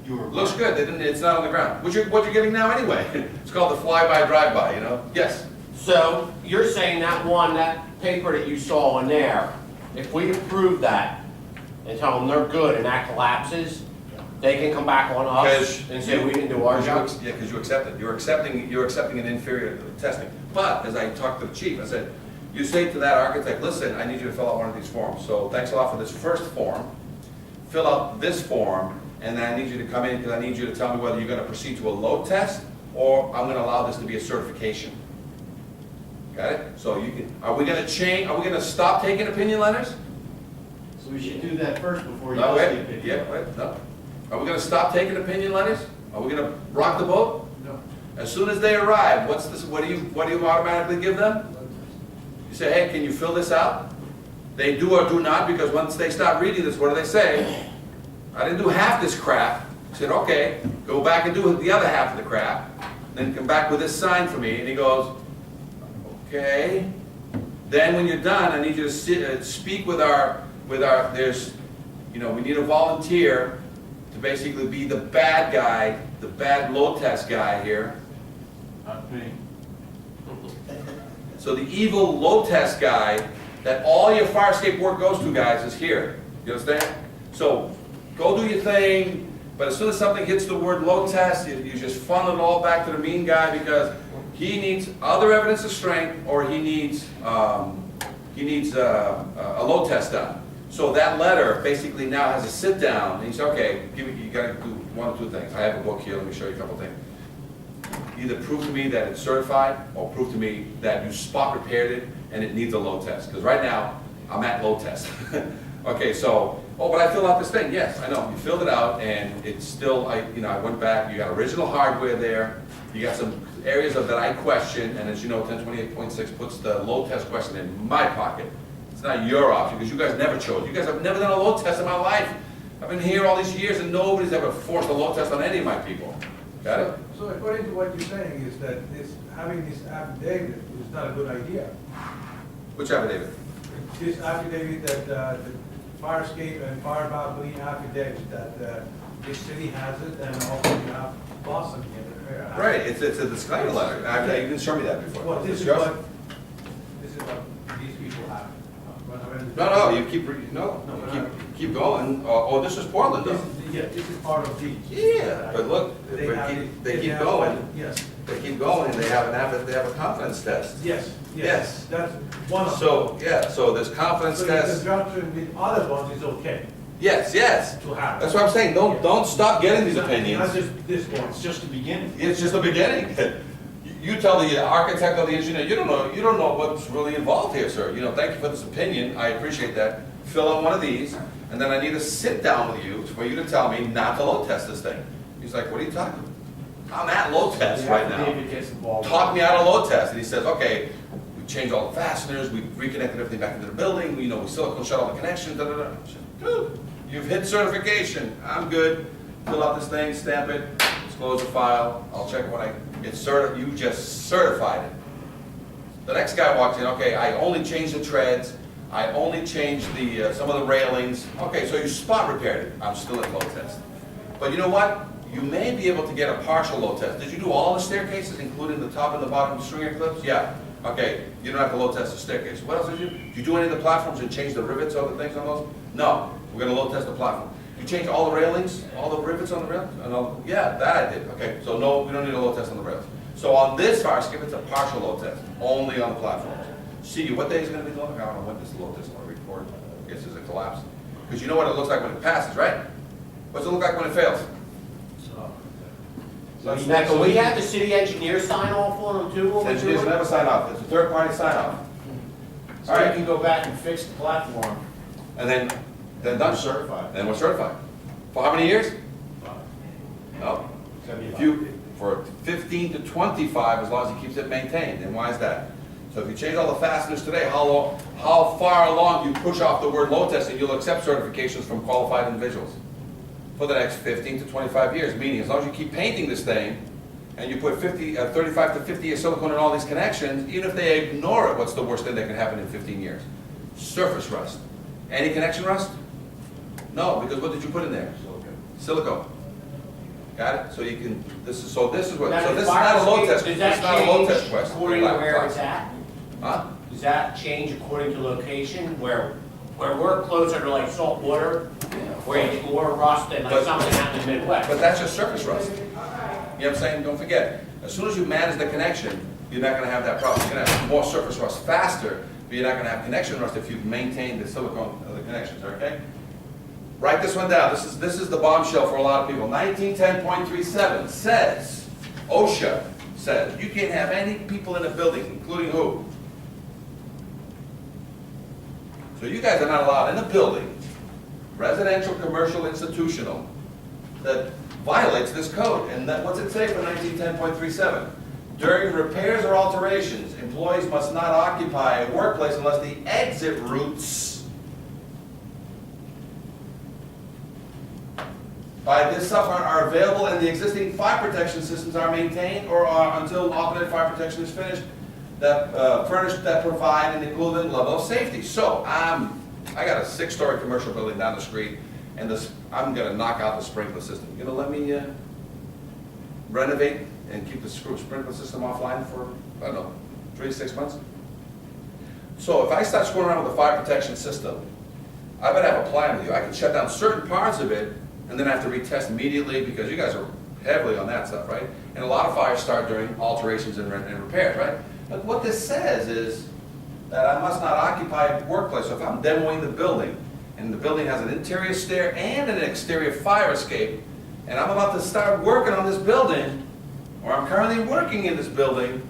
you were. Looks good. It's not on the ground. What you're getting now anyway. It's called the fly-by, drive-by. You know. Yes. So you're saying that paper that you saw in there, if we approve that and tell them they're good and that collapses, they can come back on us and say we didn't do our job? Yeah, because you accept it. You're accepting an inferior testing. But as I talked to the chief, I said, you say to that architect, listen, I need you to fill out one of these forms. So thanks a lot for this first form. Fill out this form, and then I need you to come in because I need you to tell me whether you're going to proceed to a load test or I'm going to allow this to be a certification. Got it? So are we going to change? Are we going to stop taking opinion letters? So we should do that first before you No, ask wait. the opinion. Yeah, wait. No. Are we going to stop taking opinion letters? Are we going to rock the boat? No. As soon as they arrive, what's this? What do you automatically give them? You say, hey, can you fill this out? They do or do not, because once they start reading this, what do they say? I didn't do half this crap. I said, okay, go back and do the other half of the crap. Then come back with this sign for me. And he goes, okay. Then when you're done, I need you to speak with our, we need a volunteer to basically be the bad guy, the bad load test guy here. Not me. So the evil load test guy that all your fire escape work goes to, guys, is here. You understand? So go do your thing, but as soon as something hits the word load test, you just funnel it all back to the mean guy because he needs other evidence of strength or he needs a load test done. So that letter basically now has a sit down and you say, okay, you got to do one of two things. I have a book here, let me show you a couple things. Either prove to me that it's certified or prove to me that you spot repaired it and it needs a load test. Because right now, I'm at load test. Okay, so, oh, but I filled out this thing. Yes, I know, you filled it out and it's still, I went back, you got original hardware there, you got some areas of that I question, and as you know, 1028.6 puts the load test question in my pocket. It's not your option, because you guys never chose. You guys have never done a load test in my life. I've been here all these years and nobody's ever forced a load test on any of my people. Got it? So according to what you're saying is that having this affidavit is not a good idea. Which affidavit? This affidavit that the fire escape and fire balcony affidavit that this city has it and also you have Boston here. Right, it's a disclaimer letter. You didn't show me that before. Well, this is yours? what these people have. No, you keep going. Oh, this is Portland, though. This is part of these. Yeah, but look, they keep going. Yes. They keep going, and they have a confidence test. Yes. Yes. That's one of them. So, yeah, so this confidence So in test. conjunction with other ones is okay Yes. to have. That's what I'm saying. Don't stop getting these Not opinions. just this one. It's just the beginning. It's just the beginning. You tell the architect or the engineer, you don't know what's really involved here, sir. Thank you for this opinion. I appreciate that. Fill out one of these, and then I need to sit down with you for you to tell me not to load test this thing. He's like, what are you talking about? I'm at load test right now. David gets involved. Talk me out of load test. And he says, okay, we changed all the fasteners, we reconnected everything back into the building, we silicone shut all the connections, da, da, da. Dude, you've hit certification, I'm good. Fill out this thing, stamp it, let's close the file, I'll check when I get certified, you just certified it. The next guy walks in, okay, I only changed the treads, I only changed the, some of the railings. Okay, so you spot repaired it, I'm still at load test. But you know what? You may be able to get a partial load test. Did you do all the staircases, including the top and the bottom stringer clips? Yeah. Okay, you don't have to load test the staircase. What else did you do? Did you do any of the platforms and change the rivets or the things on those? No. We're gonna load test the platform. You change all the railings, all the rivets on the rails? Yeah, that I did. Okay, so no, we don't need a load test on the rails. So on this fire escape, it's a partial load test, only on the platforms. See, what day is it gonna be loaded? I don't know when this load test is gonna report. I guess it's a collapse. Because you know what it looks like when it passes, right? What does it look like when it fails? Now, can we have the city engineer sign off on them too? when we do Engineers it? never sign off. It's a third-party sign-off. So you can go back and fix the platform, And then done. certified. Then we're certified. For how many years? No. If you, for 15 to 25, as long as he keeps it maintained. And why is that? So if you change all the fasteners today, how far along you push off the word load testing, you'll accept certifications from qualified individuals for the next 15 to 25 years. Meaning, as long as you keep painting this thing, and you put 35 to 50 year silicone in all these connections, even if they ignore it, what's the worst thing that can happen in 15 years? Surface rust. Any connection rust? No, because what did you put in there? Silicone. Got it? So you can, this is what, Now, so the this is not a load test, Does it's that not a load test change question. according to where it's at? Huh? Does that change according to location, where we're closer to like salt water, where you get more rust than like But- something out in the Midwest? But that's just surface rust. You know what I'm saying? Don't forget, as soon as you manage the connection, you're not gonna have that problem. You're gonna have more surface rust faster, but you're not gonna have connection rust if you've maintained the silicone of the connections, okay? Write this one down. This is the bombshell for a lot of people. 1910.37 says, OSHA says, you can't have any people in a building, including who? So you guys are not allowed in a building, residential, commercial, institutional, that violates this code. And what's it say for 1910.37? During repairs or alterations, employees must not occupy a workplace unless the exit routes by this subpart are available and the existing fire protection systems are maintained or are until alternate fire protection is finished that furnished that provide an equivalent level of safety. So I got a 6-story commercial building down the street, and I'm gonna knock out the sprinkler system. You gonna let me renovate and keep the sprinkler system offline for, I don't know, 3 to 6 months? So if I start screwing around with the fire protection system, I better have a plan with you. I can shut down certain parts of it, and then I have to retest immediately, because you guys are heavily on that stuff, right? And a lot of fires start during alterations and repairs, right? But what this says is that I must not occupy a workplace. So if I'm demoing the building, and the building has an interior stair and an exterior fire escape, and I'm about to start working on this building, or I'm currently working in this building,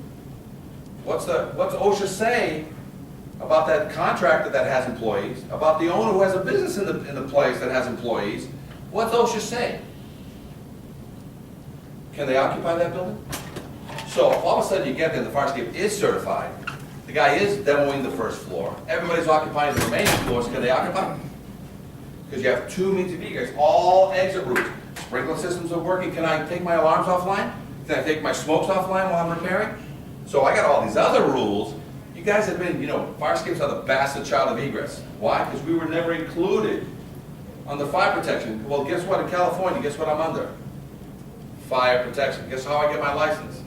what's OSHA say about that contractor that has employees, about the owner who has a business in the place that has employees? What's OSHA say? Can they occupy that building? So if all of a sudden you get there and the fire escape is certified, the guy is demoing the first floor, everybody's occupying the remaining floors, can they occupy? Because you have 2 means of egress, all exit routes. Sprinkler systems are working, can I take my alarms offline? Can I take my smokes offline while I'm repairing? So I got all these other rules. You guys have been, fire escapes are the bastard child of egress. Why? Because we were never included on the fire protection. Well, guess what, in California, guess what I'm under? Fire protection. Guess how I get my license?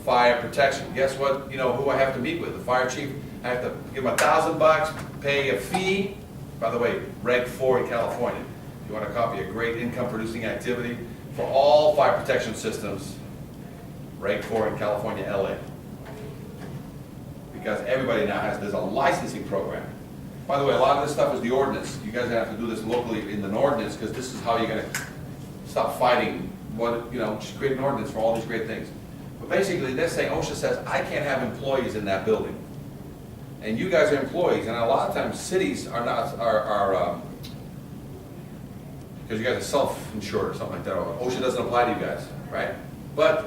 Fire protection. Guess what, who I have to meet with? The fire chief. I have to give him $1,000, pay a fee. By the way, Reg 4 in California. If you want a copy of great income producing activity for all fire protection systems, Reg 4 in California, LA. Because everybody now there's a licensing program. By the way, a lot of this stuff is the ordinance. You guys have to do this locally in an ordinance, because this is how you're gonna stop fighting just create an ordinance for all these great things. But basically, they're saying, OSHA says, I can't have employees in that building. And you guys are employees, and a lot of times cities are not, because you guys are self-insured or something like that, or OSHA doesn't apply to you guys, right? But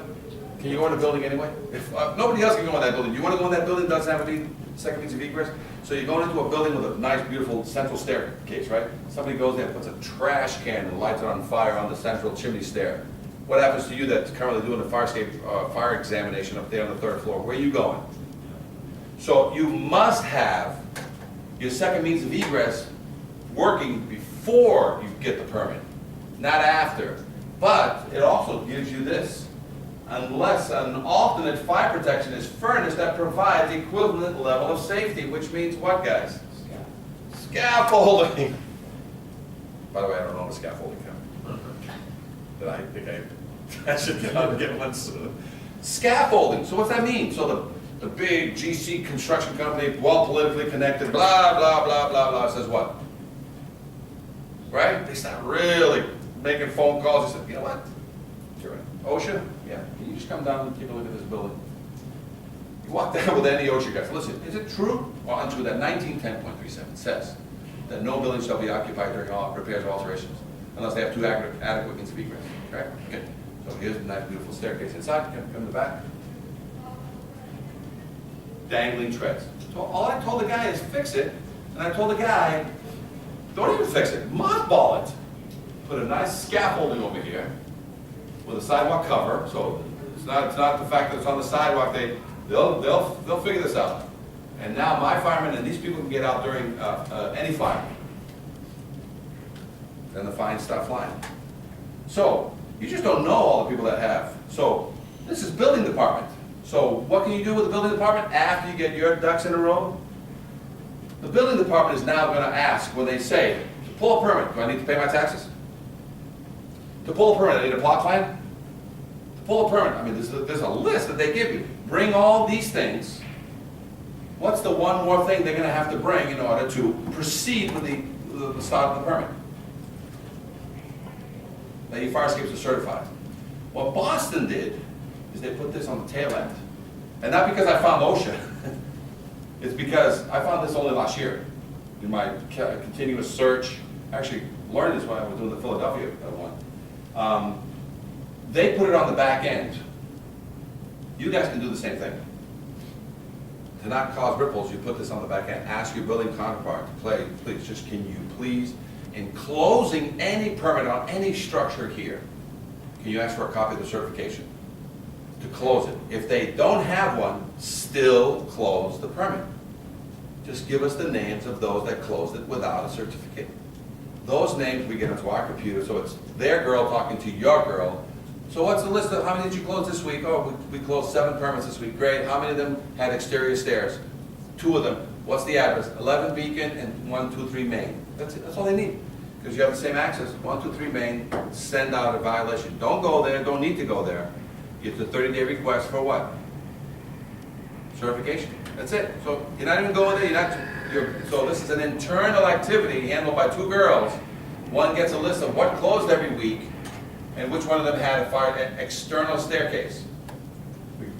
Can you go in the building anyway? If nobody else can go in that building, you want to go in that building that doesn't have a second means of egress? So you're going into a building with a nice, beautiful central staircase, right? Somebody goes there and puts a trash can and lights it on fire on the central chimney stair. What happens to you that's currently doing the fire examination up there on the 3rd floor? Where are you going? So you must have your second means of egress working before you get the permit, not after. But it also gives you this. Unless an alternate fire protection is furnished that provides equivalent level of safety, which means what, guys? Scaffolding. By the way, I don't own a scaffolding company. But I think I should get out and get one soon. Scaffolding, so what's that mean? So the big GC construction company, well politically connected, blah, blah, blah, blah, blah, says what? Right? They start really making phone calls. They said, you know what? OSHA? Yeah. Can you just come down and take a look at this building? You walk down with any OSHA guys. Listen, is it true or untrue that 1910.37 says that no building shall be occupied during all repairs or alterations unless they have 2 adequate means of egress? Right? Okay. So here's a nice, beautiful staircase inside. Come to the back. Dangling treads. So all I told the guy is fix it, and I told the guy, don't even fix it, mothball it. Put a nice scaffolding over here with a sidewalk cover, so it's not the fact that it's on the sidewalk. They'll figure this out. And now my firemen and these people can get out during any fire. Then the fines start flying. So you just don't know all the people that have. So this is building department. So what can you do with the building department after you get your ducks in a row? The building department is now going to ask when they say, to pull a permit, do I need to pay my taxes? To pull a permit, I need a plot plan? To pull a permit, I mean, there's a list that they give you. Bring all these things. What's the one more thing they're going to have to bring in order to proceed with the start of the permit? That your fire escapes are certified. What Boston did is they put this on the tail end. And not because I found OSHA. It's because I found this only last year in my continuous search. I actually learned this when I was doing the Philadelphia one. They put it on the back end. You guys can do the same thing. To not cause ripples, you put this on the back end. Ask your building counterpart to please, just can you please, in closing any permit on any structure here, can you ask for a copy of the certification? To close it. If they don't have one, still close the permit. Just give us the names of those that closed it without a certificate. Those names we get into our computer, so it's their girl talking to your girl. So what's the list of how many did you close this week? Oh, we closed 7 permits this week. Great. How many of them had exterior stairs? 2 of them. What's the address? 11 Beacon and 123 Main. That's it. That's all they need. Because you have the same access. 123 Main, send out a violation. Don't go there. Don't need to go there. It's a 30-day request for what? Certification. That's it. So you're not even going there. So this is an internal activity handled by 2 girls. One gets a list of what closed every week and which one of them had an external staircase.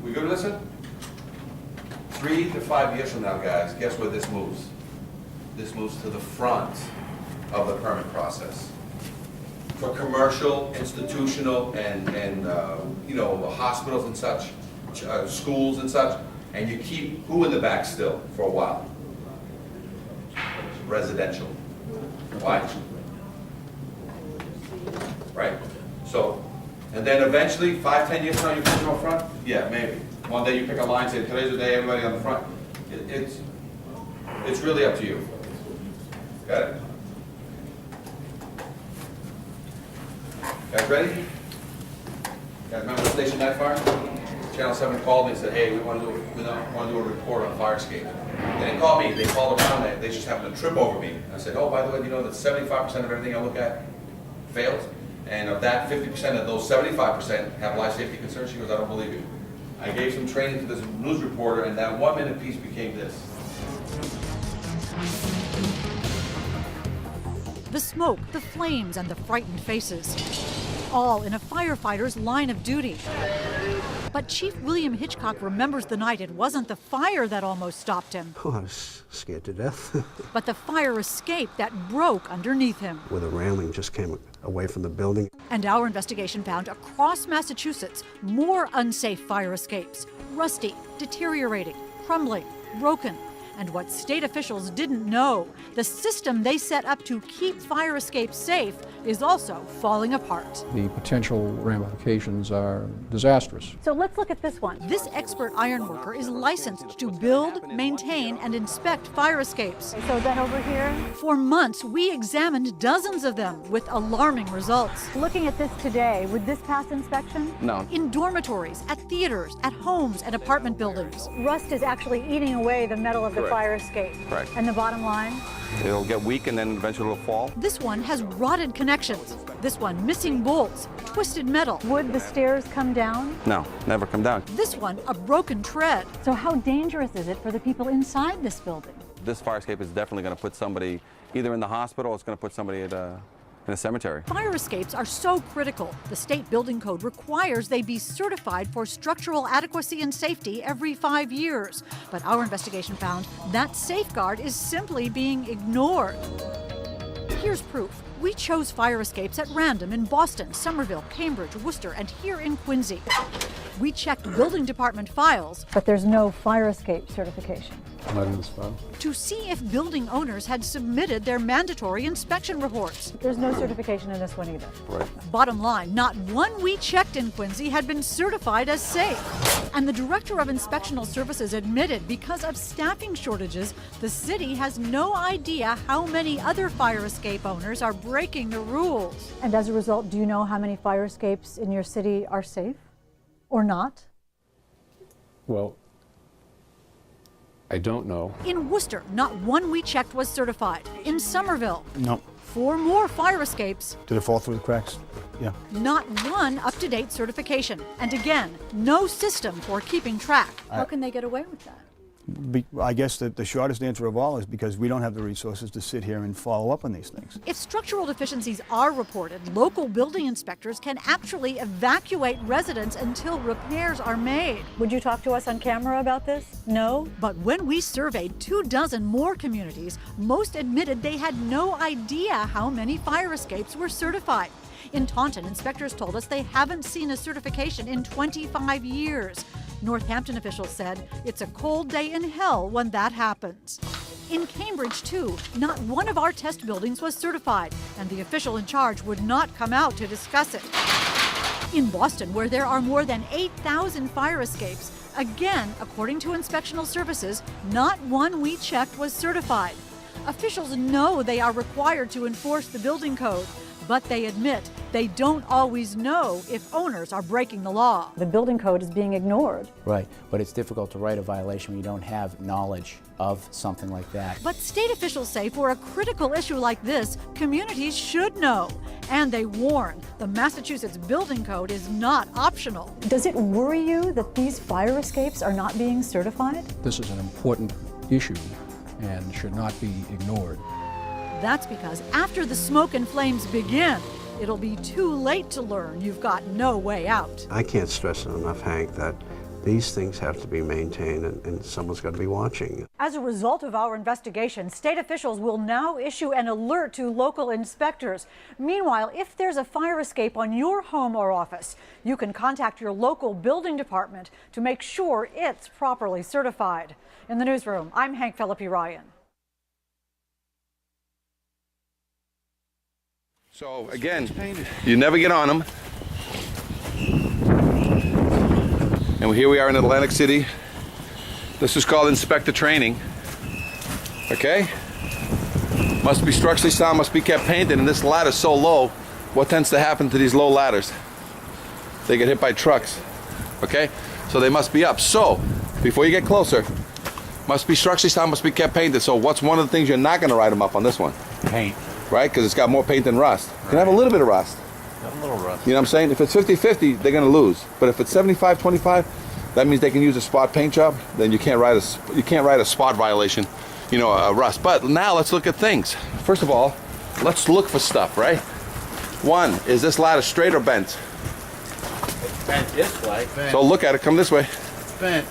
We good with this? 3 to 5 years from now, guys, guess where this moves? This moves to the front of the permit process. For commercial, institutional, and hospitals and such, schools and such, and you keep who in the back still for a while? Residential. Why? Right? So, and then eventually, 5, 10 years from now, you put them up front? Yeah, maybe. One day you pick a line, say, today's the day, everybody on the front. It's really up to you. Got it? Guys ready? Guys remember the Station Night Fire? Channel 7 called me and said, hey, we want to do a report on fire escape. They didn't call me, they called around, they just happened to trip over me. I said, oh, by the way, you know that 75% of everything I look at fails? And of that, 50% of those 75% have life safety concerns. She goes, I don't believe you. I gave some training to this news reporter, and that 1-minute piece became this. The smoke, the flames, and the frightened faces, all in a firefighter's line of duty. But Chief William Hitchcock remembers the night it wasn't the fire that almost stopped him, Oh, I was scared to death. but the fire escape that broke underneath him. Where the railing just came away from the building. And our investigation found across Massachusetts more unsafe fire escapes. Rusty, deteriorating, crumbling, broken. And what state officials didn't know, the system they set up to keep fire escapes safe is also falling apart. The potential ramifications are disastrous. So let's look at this one. This expert ironworker is licensed to build, maintain, and inspect fire escapes. So then over here? For months, we examined dozens of them with alarming results. Looking at this today, would this pass inspection? No. In dormitories, at theaters, at homes, and apartment buildings. Rust is actually eating away the metal of the fire escape. Correct. And the bottom line? It'll get weak and then eventually it'll fall. This one has rotted connections. This one missing bolts, twisted metal. Would the stairs come down? No, never come down. This one a broken tread. So how dangerous is it for the people inside this building? This fire escape is definitely going to put somebody either in the hospital or it's going to put somebody in a cemetery. Fire escapes are so critical. The state building code requires they be certified for structural adequacy and safety every 5 years. But our investigation found that safeguard is simply being ignored. Here's proof. We chose fire escapes at random in Boston, Somerville, Cambridge, Worcester, and here in Quincy. We checked building department files, But there's no fire escape certification. Not in this file. to see if building owners had submitted their mandatory inspection reports. There's no certification in this one either. Right. Bottom line, not one we checked in Quincy had been certified as safe. And the Director of Inspectional Services admitted because of staffing shortages, the city has no idea how many other fire escape owners are breaking the rules. And as a result, do you know how many fire escapes in your city are safe or not? Well, I don't know. In Worcester, not one we checked was certified. In Somerville, No. 4 more fire escapes, Did it fall through the cracks? Yeah. not one up-to-date certification. And again, no system for keeping track. How can they get away with that? I guess that the shortest answer of all is because we don't have the resources to sit here and follow up on these things. If structural deficiencies are reported, local building inspectors can actually evacuate residents until repairs are made. Would you talk to us on camera about this? No? But when we surveyed 24 more communities, most admitted they had no idea how many fire escapes were certified. In Taunton, inspectors told us they haven't seen a certification in 25 years. Northampton officials said it's a cold day in hell when that happens. In Cambridge, too, not one of our test buildings was certified, and the official in charge would not come out to discuss it. In Boston, where there are more than 8,000 fire escapes, again, according to Inspectional Services, not one we checked was certified. Officials know they are required to enforce the building code, but they admit they don't always know if owners are breaking the law. The building code is being ignored. Right, but it's difficult to write a violation when you don't have knowledge of something like that. But state officials say for a critical issue like this, communities should know. And they warn the Massachusetts building code is not optional. Does it worry you that these fire escapes are not being certified? This is an important issue and should not be ignored. That's because after the smoke and flames begin, it'll be too late to learn you've got no way out. I can't stress it enough, Hank, that these things have to be maintained and someone's got to be watching. As a result of our investigation, state officials will now issue an alert to local inspectors. Meanwhile, if there's a fire escape on your home or office, you can contact your local building department to make sure it's properly certified. In the newsroom, I'm Hank Philippi Ryan. So again, you never get on them. And here we are in Atlantic City. This is called inspector training. Okay? Must be structurally sound, must be kept painted, and this ladder's so low. What tends to happen to these low ladders? They get hit by trucks. Okay? So they must be up. So, before you get closer, must be structurally sound, must be kept painted. So what's one of the things you're not going to write them up on this one? Paint. Right? Because it's got more paint than rust. You can have a little bit of rust. Got a little rust. You know what I'm saying? If it's 50-50, they're going to lose. But if it's 75-25, that means they can use a spot paint job. Then you can't write a spot violation, you know, a rust. But now let's look at things. First of all, let's look for stuff, right? One, is this ladder straight or bent? Bent this way. So look at it, come this way. Bent.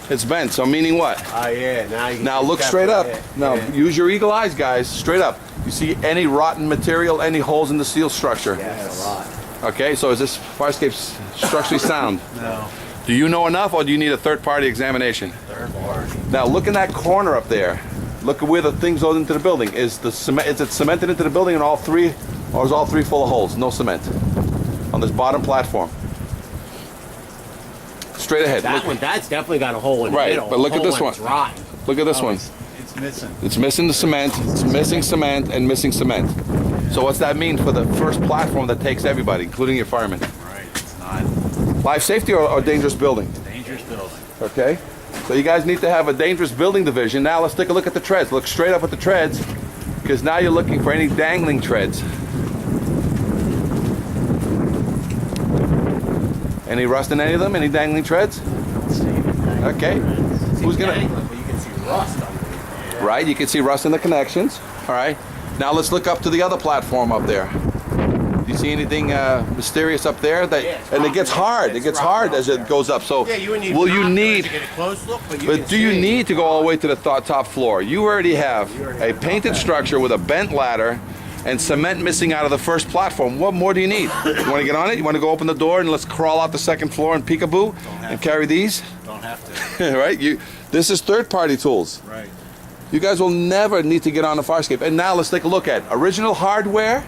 It's bent, so meaning what? Oh, yeah, now you can Now see look it's straight up. definitely- Now yeah. use your eagle eyes, guys, straight up. You see any rotten material, any holes in the steel structure? Yeah, that's a lot. Okay, so is this fire escape structurally sound? No. Do you know enough, or do you need a third-party examination? Third party. Now look in that corner up there. Look at where the things go into the building. Is it cemented into the building in all three, or is all three full of holes? No cement. On this bottom platform. Straight ahead. That Look. one, that's definitely got a hole in the Right, middle. but look The at whole this one. one's rotten. Look at this one. It's missing. It's missing the cement, it's missing cement, and missing cement. So what's that mean for the first platform that takes everybody, including your firemen? Right. It's not Life safety or dangerous building? dangerous building. Okay. So you guys need to have a dangerous building division. Now let's take a look at the treads. Look straight up at the treads, because now you're looking for any dangling treads. Any rust in any of them? Any dangling treads? Okay. Who's gonna? Dangling, but you can see rust underneath. Right, you can see rust in the connections. All right. Now let's look up to the other platform up there. Do you see anything mysterious up there? That and it gets hard. It gets hard as it goes up. So Yeah, you would need will you binoculars need? to get a close look, but But do you need to go all the way to the top floor? You already have a painted structure with a bent ladder and cement missing out of the first platform. What more do you need? You want to get on it? You want to go open the door and let's crawl out the second floor and peekaboo and carry these? Don't have to. Right? This is third-party tools. Right. You guys will never need to get on the fire escape. And now let's take a look at original hardware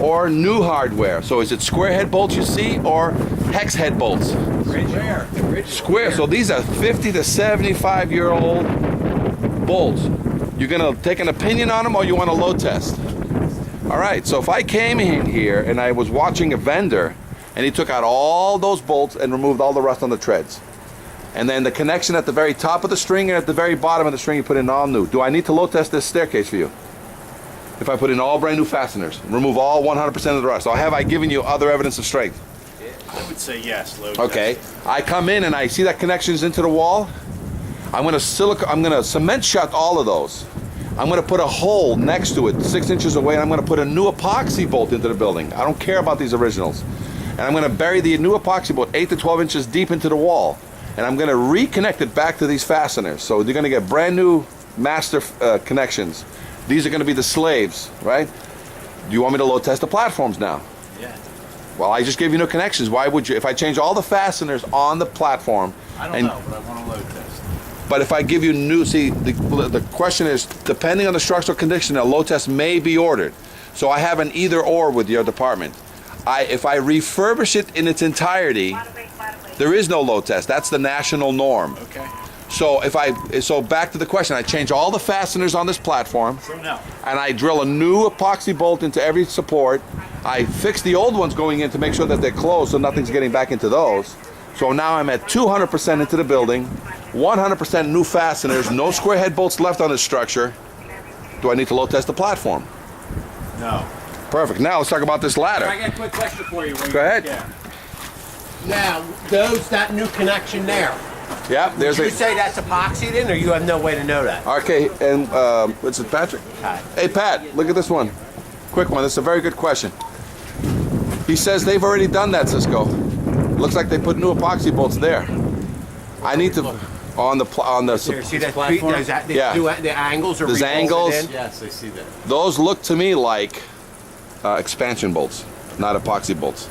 or new hardware. So is it square head bolts you see or hex head bolts? Square. Square. So these are 50 to 75-year-old bolts. You're gonna take an opinion on them or you want a load test? All right, so if I came in here and I was watching a vendor and he took out all those bolts and removed all the rust on the treads, and then the connection at the very top of the string and at the very bottom of the string you put in all new, do I need to load test this staircase for you? If I put in all brand new fasteners, remove all 100% of the rust, or have I given you other evidence of strength? I would say yes. Load Okay, test. I come in and I see that connection's into the wall. I'm gonna cement shut all of those. I'm gonna put a hole next to it, 6 inches away, and I'm gonna put a new epoxy bolt into the building. I don't care about these originals. And I'm gonna bury the new epoxy bolt 8 to 12 inches deep into the wall. And I'm gonna reconnect it back to these fasteners. So you're gonna get brand new master connections. These are gonna be the slaves, right? Do you want me to load test the platforms now? Yeah. Well, I just gave you no connections. Why would you? If I change all the fasteners on the platform, I don't know, but I want to load test. but if I give you new, see, the question is, depending on the structural condition, a load test may be ordered. So I have an either or with your department. If I refurbish it in its entirety, there is no load test. That's the national norm. Okay. So back to the question, I change all the fasteners on this platform, No. and I drill a new epoxy bolt into every support. I fix the old ones going in to make sure that they're closed so nothing's getting back into those. So now I'm at 200% into the building, 100% new fasteners, no square head bolts left on this structure. Do I need to load test the platform? No. Perfect. Now let's talk about this ladder. I got a quick question for you. Go ahead. Yeah. Now, that new connection there, Yeah, there's you a... say that's epoxied in, or you have no way to know that? Okay, and what's it, Patrick? Hi. Hey, Pat, look at this one. Quick one. This is a very good question. He says they've already done that, Cisco. Looks like they put new epoxy bolts there. I need to on the There, see that? platform? There's that Yeah. the angles are There's revolved angles. in. Yes, I see that. Those look to me like expansion bolts, not epoxy bolts.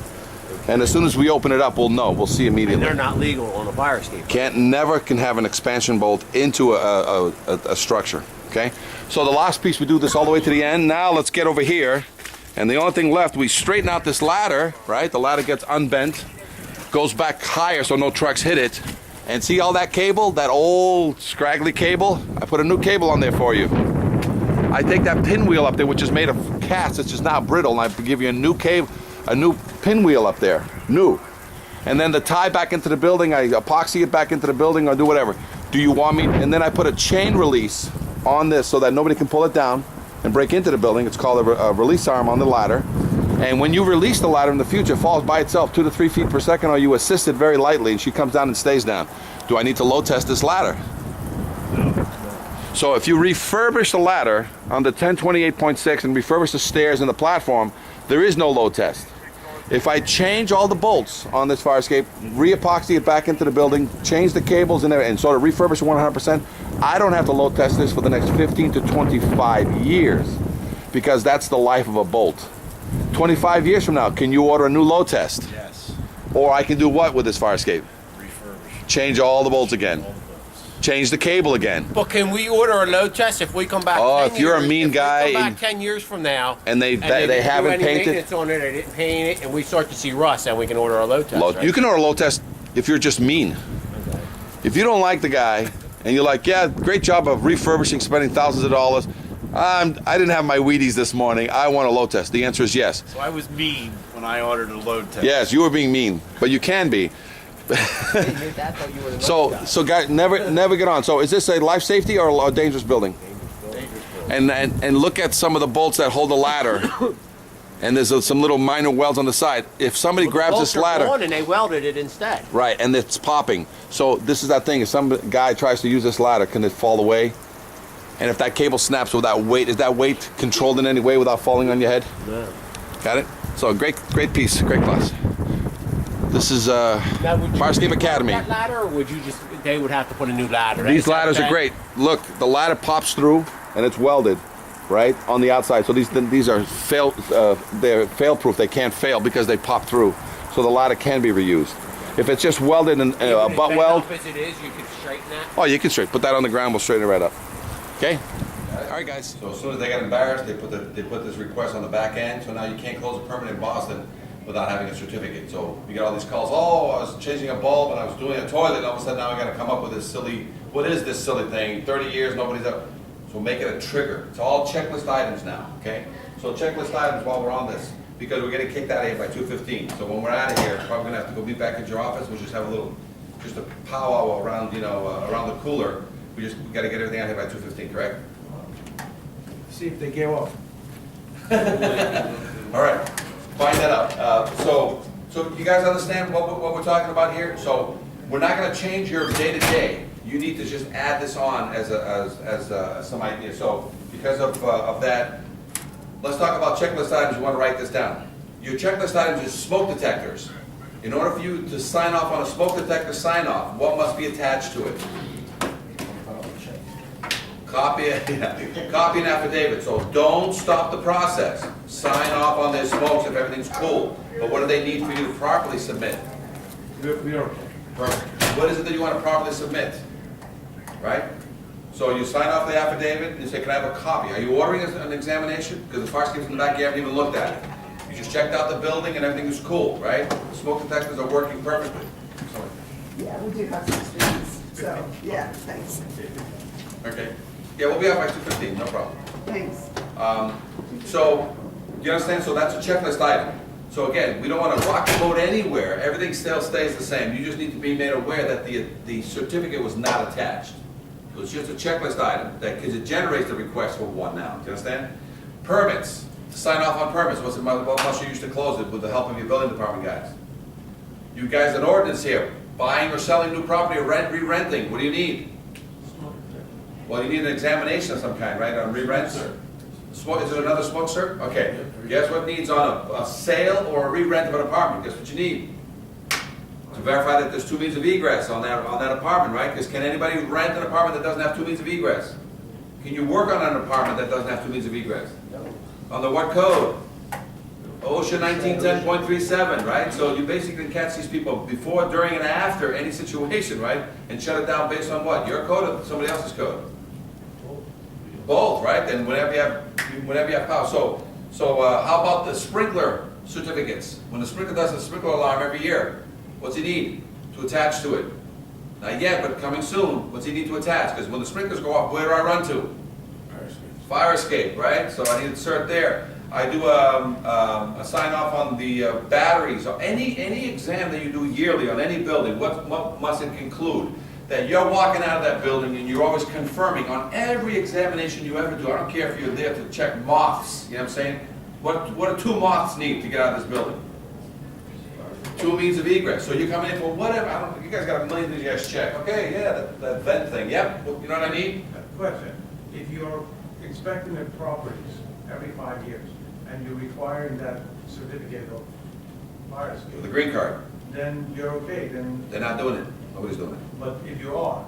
And as soon as we open it up, we'll know. We'll see And immediately. they're not legal on a fire escape. Never can have an expansion bolt into a structure. Okay. So the last piece, we do this all the way to the end. Now let's get over here, and the only thing left, we straighten out this ladder. Right. The ladder gets unbent, goes back higher so no trucks hit it. And see all that cable, that old scraggly cable? I put a new cable on there for you. I take that pinwheel up there, which is made of cast, it's just now brittle, and I give you a new cable, a new pinwheel up there, new. And then the tie back into the building, I epoxy it back into the building or do whatever. Do you want me? And then I put a chain release on this so that nobody can pull it down and break into the building. It's called a release arm on the ladder. And when you release the ladder in the future, it falls by itself 2 to 3 feet per second, or you assist it very lightly and she comes down and stays down. Do I need to load test this ladder? So if you refurbish the ladder on the 1028.6 and refurbish the stairs and the platform, there is no load test. If I change all the bolts on this fire escape, re-epoxy it back into the building, change the cables and everything, and sort of refurbish it 100%, I don't have to load test this for the next 15 to 25 years, because that's the life of a bolt. 25 years from now, can you order a new load test? Yes. Or I can do what with this fire escape? Refurbish. Change all the bolts again. Change the cable again. But can we order a load test if we come back? Oh, 10 if you're a years, mean guy we come and- back 10 years from now, And they didn't haven't do any painted. maintenance on it, they didn't paint it, and we start to see rust, and we can order a load test. Right? You can order a load test if you're just mean. If you don't like the guy and you're like, yeah, great job of refurbishing, spending thousands of dollars. I didn't have my Wheaties this morning. I want a load test. The answer is yes. So I was mean when I ordered a load test. Yes, you were being mean, but you can be. So guys, never get on. So is this a life safety or a dangerous building? And look at some of the bolts that hold the ladder. And there's some little minor welds on the side. If somebody grabs this ladder, and they welded it instead. right, and it's popping. So this is that thing. If some guy tries to use this ladder, can it fall away? And if that cable snaps with that weight, is that weight controlled in any way without falling on your head? No. Got it? So great piece, great class. This is Fire Escape Academy. That ladder, or would you just? They would have to put a new ladder. These ladders are great. Look, the ladder pops through and it's welded, right, on the outside. So these are they're fail-proof. They can't fail because they pop through. So the ladder can be reused. If it's just welded and a butt weld, As it is, you can straighten that. oh, you can straighten. Put that on the ground. We'll straighten it right up. Okay. All right, guys. So as soon as they got embarrassed, they put this request on the back end. So now you can't close a permit in Boston without having a certificate. So you get all these calls. Oh, I was changing a bulb and I was doing a toilet. And all of a sudden now I got to come up with this silly. What is this silly thing? 30 years, nobody's up. So make it a trigger. It's all checklist items now. Okay. So checklist items while we're on this, because we're getting kicked out of here by 2:15. So when we're out of here, we're probably gonna have to go meet back at your office. We'll just have just a powwow around, around the cooler. We got to get everything out of here by 2:15, correct? See if they give up. All right, find that out. So you guys understand what we're talking about here? So we're not going to change your day-to-day. You need to just add this on as some idea. So because of that, let's talk about checklist items. You want to write this down. Your checklist items is smoke detectors. In order for you to sign off on a smoke detector sign-off, what must be attached to it? Copy and affidavit. So don't stop the process. Sign off on their smokes if everything's cool. But what do they need for you to properly submit? We are Perfect. What is it that you want to properly submit? Right? So you sign off the affidavit and you say, can I have a copy? Are you ordering an examination? Because the fire escape's in the back, you haven't even looked at it. You just checked out the building and everything is cool, right? The smoke detectors are working perfectly. Sorry. Yeah, we do have some students, so, yeah, thanks. Okay. Yeah, we'll be out by 2:15, no problem. Thanks. So, you understand? So that's a checklist item. So again, we don't want to rock the boat anywhere. Everything still stays the same. You just need to be made aware that the certificate was not attached. So it's just a checklist item because it generates the request for one now. Do you understand? Permits. To sign off on permits. What must you use to close it with the help of your building department guys? You guys, an ordinance here. Buying or selling new property or re-renting. What do you need? Well, you need an examination of some kind, right, on re-rents? Is it another smoke cert? Okay. Guess what needs on a sale or a re-rent of an apartment? Guess what you need? To verify that there's two means of egress on that apartment, right? Because can anybody rent an apartment that doesn't have two means of egress? Can you work on an apartment that doesn't have two means of egress? No. Under what code? OSHA 1910.37, right? So you basically catch these people before, during, and after any situation, right? And shut it down based on what? Your code or somebody else's code? Both, right? And whenever you have power. So how about the sprinkler certificates? When the sprinkler does a sprinkler alarm every year, what's he need to attach to it? Not yet, but coming soon. What's he need to attach? Because when the sprinklers go off, where do I run to? Fire escape, right? So I need to insert there. I do a sign off on the batteries. Or any exam that you do yearly on any building, what must it include? That you're walking out of that building and you're always confirming on every examination you ever do. I don't care if you're there to check moths. You know what I'm saying? What do two moths need to get out of this building? Two means of egress. So you're coming in for whatever. You guys got a million things you guys check. Okay, yeah, that vent thing. Yep. You know what I mean? Question. If you're inspecting the properties every 5 years and you're requiring that certificate of fire escape, with a green card. then you're okay, then, They're not doing it. Nobody's doing it. but if you are,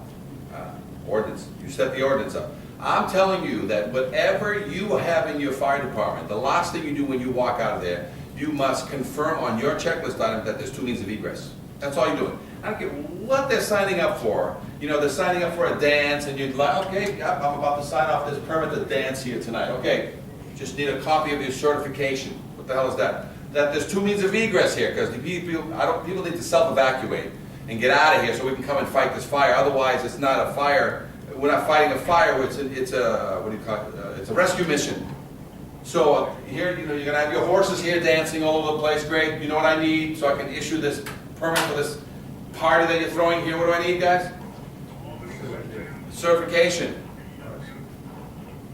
Ordinance. You set the ordinance up. I'm telling you that whatever you have in your fire department, the last thing you do when you walk out of there, you must confirm on your checklist item that there's 2 means of egress. That's all you're doing. I don't care what they're signing up for. You know, they're signing up for a dance and you're like, okay, yep, I'm about to sign off this permit to dance here tonight. Okay, just need a copy of your certification. What the hell is that? That there's 2 means of egress here, because people need to self-evacuate and get out of here so we can come and fight this fire. Otherwise, it's not a fire. We're not fighting a fire. It's a what do you call it? It's a rescue mission. So here, you know, you're gonna have your horses here dancing all over the place. Great. You know what I need so I can issue this permit for this party that you're throwing here. What do I need, guys? Certification.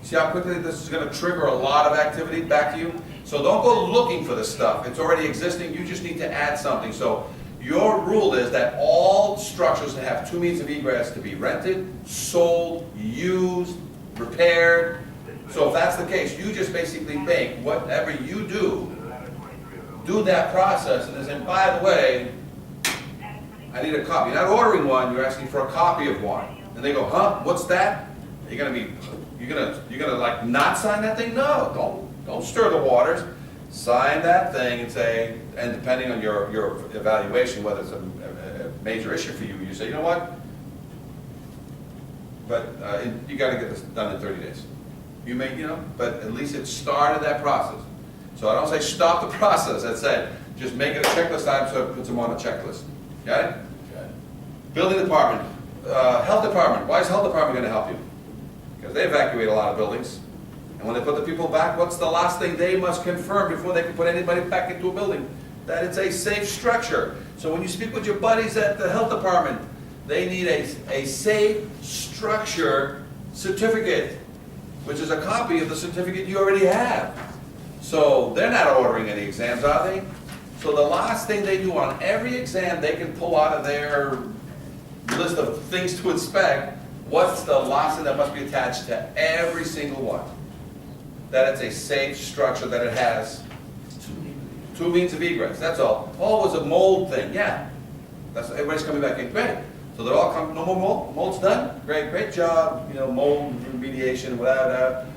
See how quickly this is going to trigger a lot of activity back to you? So don't go looking for this stuff. It's already existing. You just need to add something. So your rule is that all structures that have 2 means of egress to be rented, sold, used, repaired. So if that's the case, you just basically make whatever you do that process, and then by the way, I need a copy. You're not ordering one, you're asking for a copy of one. And they go, huh, what's that? You're gonna like not sign that thing? No, don't stir the waters. Sign that thing and say, and depending on your evaluation, whether it's a major issue for you, you say, you know what? But you gotta get this done in 30 days. You may, you know, but at least it started that process. So I don't say stop the process, I said, just make it a checklist item so it puts them on a checklist. Got it? Building department, health department. Why is health department going to help you? Because they evacuate a lot of buildings. And when they put the people back, what's the last thing they must confirm before they can put anybody back into a building? That it's a safe structure. So when you speak with your buddies at the health department, they need a safe structure certificate, which is a copy of the certificate you already have. So they're not ordering any exams, are they? So the last thing they do on every exam they can pull out of their list of things to inspect, what's the last thing that must be attached to every single one? That it's a safe structure, that it has 2 means of egress, that's all. Oh, it was a mold thing, yeah. That's everybody's coming back in, great. So they're all coming, no more mold, mold's done, great job, you know, mold remediation, whatever.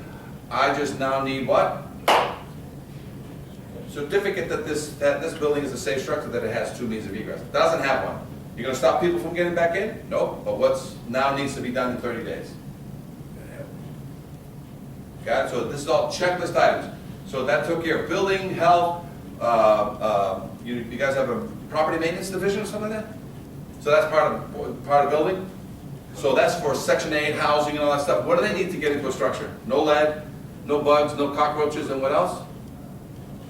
I just now need what? Certificate that this building is a safe structure, that it has 2 means of egress. It doesn't have one. You're going to stop people from getting back in? Nope. But what's now needs to be done in 30 days? Got it? So this is all checklist items. So that took care of building, health. You guys have a property maintenance division or something like that? So that's part of building. So that's for Section 8 housing and all that stuff. What do they need to get into a structure? No lead, no bugs, no cockroaches, and what else?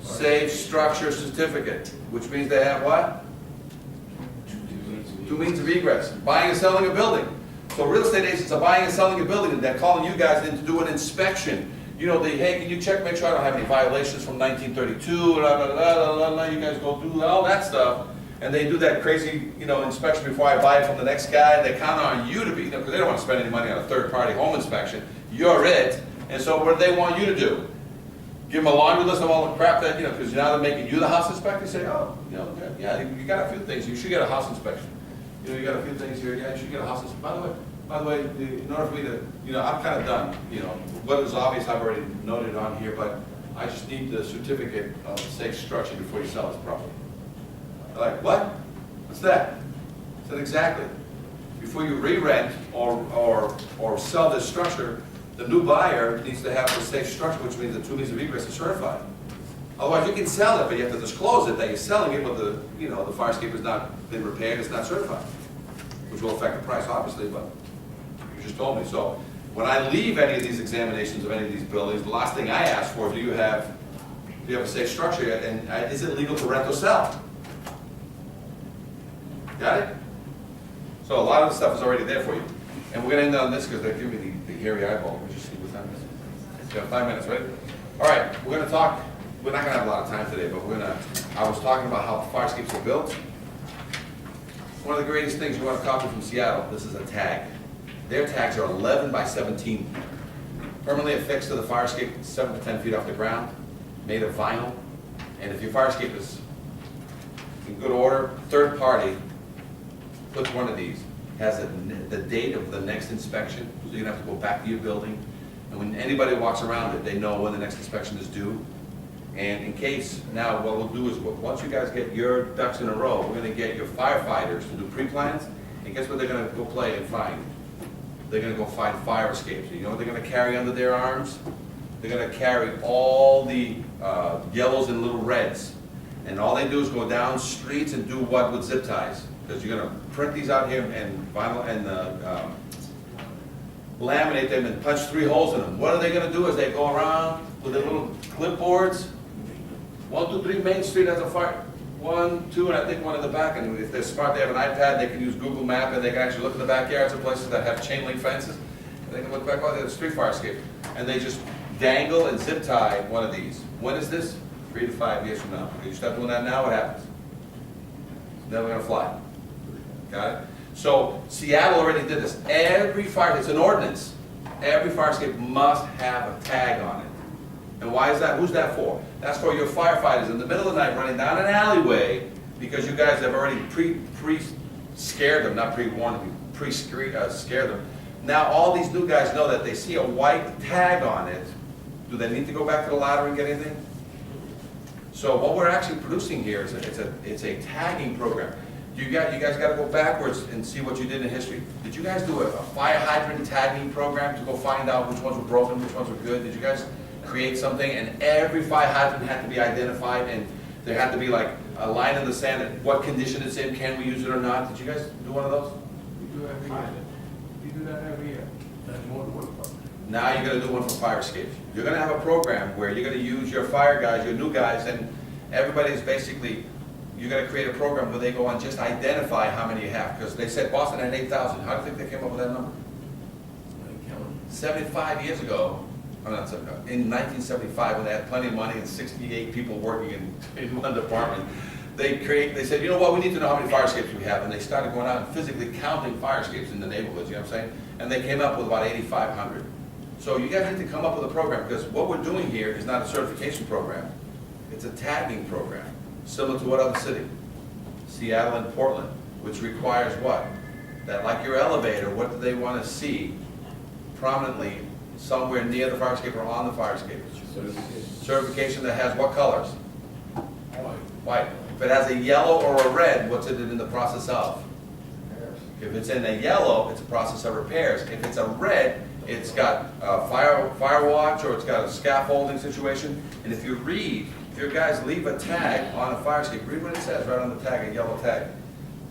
Safe structure certificate, which means they have what? 2 means of egress. Buying and selling a building. So real estate agents are buying and selling a building, and they're calling you guys in to do an inspection. You know, hey, can you check, make sure I don't have any violations from 1932, you guys go do all that stuff. And they do that crazy, you know, inspection before I buy it from the next guy. They count on you to be, because they don't want to spend any money on a third-party home inspection. You're it. And so what do they want you to do? Give them a laundry list of all the crap that, you know, because now they're making you the house inspector. You say, oh, you know, yeah, you got a few things. You should get a house inspection. You know, you got a few things here. Yeah, you should get a house inspection. By the way, in order for me to, you know, I'm kind of done. You know, what is obvious I've already noted on here, but I just need the certificate of safe structure before you sell this property. They're like, what? What's that? I said, exactly. Before you re-rent or sell this structure, the new buyer needs to have the safe structure, which means the 2 means of egress is certified. Otherwise, you can sell it, but you have to disclose it that you're selling it, but the, you know, the fire escape has not been repaired, it's not certified, which will affect the price, obviously, but you just told me. So when I leave any of these examinations of any of these buildings, the last thing I ask for is, do you have a safe structure, and is it legal to rent or sell? Got it? So a lot of the stuff is already there for you. And we're going to end on this because they give me the hairy eyeball. We just see what time it is. You have 5 minutes, right? All right, we're going to talk. We're not going to have a lot of time today, but I was talking about how fire escapes are built. One of the greatest things, you want a copy from Seattle, this is a tag. Their tags are 11 by 17. Permanently affixed to the fire escape 7 to 10 feet off the ground, made of vinyl. And if your fire escape is in good order, third party puts one of these, has the date of the next inspection, so you don't have to go back to your building. And when anybody walks around it, they know when the next inspection is due. And in case, now what we'll do is, once you guys get your ducks in a row, we're gonna get your firefighters to do pre-plans, and guess what they're gonna go play and find? They're gonna go find fire escapes. You know what they're gonna carry under their arms? They're gonna carry all the yellows and little reds. And all they do is go down streets and do what with zip ties? Because you're gonna print these out here and vinyl and laminate them and punch 3 holes in them. What are they gonna do is they go around with their little clipboards. 1, 2, 3 Main Street has a fire. 1, 2, and I think one in the back. And if they're smart, they have an iPad, they can use Google Map and they can actually look at the backyards of places that have chain link fences. And they can look back, oh, there's a street fire escape. And they just dangle and zip tie one of these. When is this? 3 to 5 years from now. If you start doing that now, what happens? It's never gonna fly. Got it? So Seattle already did this. Every fire, it's an ordinance. Every fire escape must have a tag on it. And why is that? Who's that for? That's for your firefighters in the middle of the night running down an alleyway because you guys have already pre-scared them, not pre-warned them, scared them. Now all these new guys know that they see a white tag on it. Do they need to go back to the ladder and get anything? So what we're actually producing here is it's a tagging program. You guys got to go backwards and see what you did in history. Did you guys do a fire hydrant tagging program to go find out which ones were broken, which ones were good? Did you guys create something and every fire hydrant had to be identified and there had to be like a line in the sand at what condition it's in, can we use it or not? Did you guys do one of those? We do every year. We do that every year. That's more than one problem. Now you're going to do one for fire escapes. You're going to have a program where you're going to use your fire guys, your new guys, and everybody's basically, you're going to create a program where they go and just identify how many you have. Because they said Boston had 8,000. How do you think they came up with that number? 75 years ago, in 1975, when they had plenty of money and 68 people working in one department, they said, you know what, we need to know how many fire escapes we have. And they started going out and physically counting fire escapes in the neighborhoods, you know what I'm saying? And they came up with about 8,500. So you guys need to come up with a program, because what we're doing here is not a certification program. It's a tagging program, similar to what other city? Seattle and Portland, which requires what? That like your elevator, what do they want to see prominently somewhere near the fire escape or on the fire escape? Certification that has what colors? White. If it has a yellow or a red, what's it in the process of? If it's in a yellow, it's a process of repairs. If it's a red, it's got fire watch or it's got a scaffolding situation. And if you read, if your guys leave a tag on a fire escape, read what it says right on the tag, a yellow tag.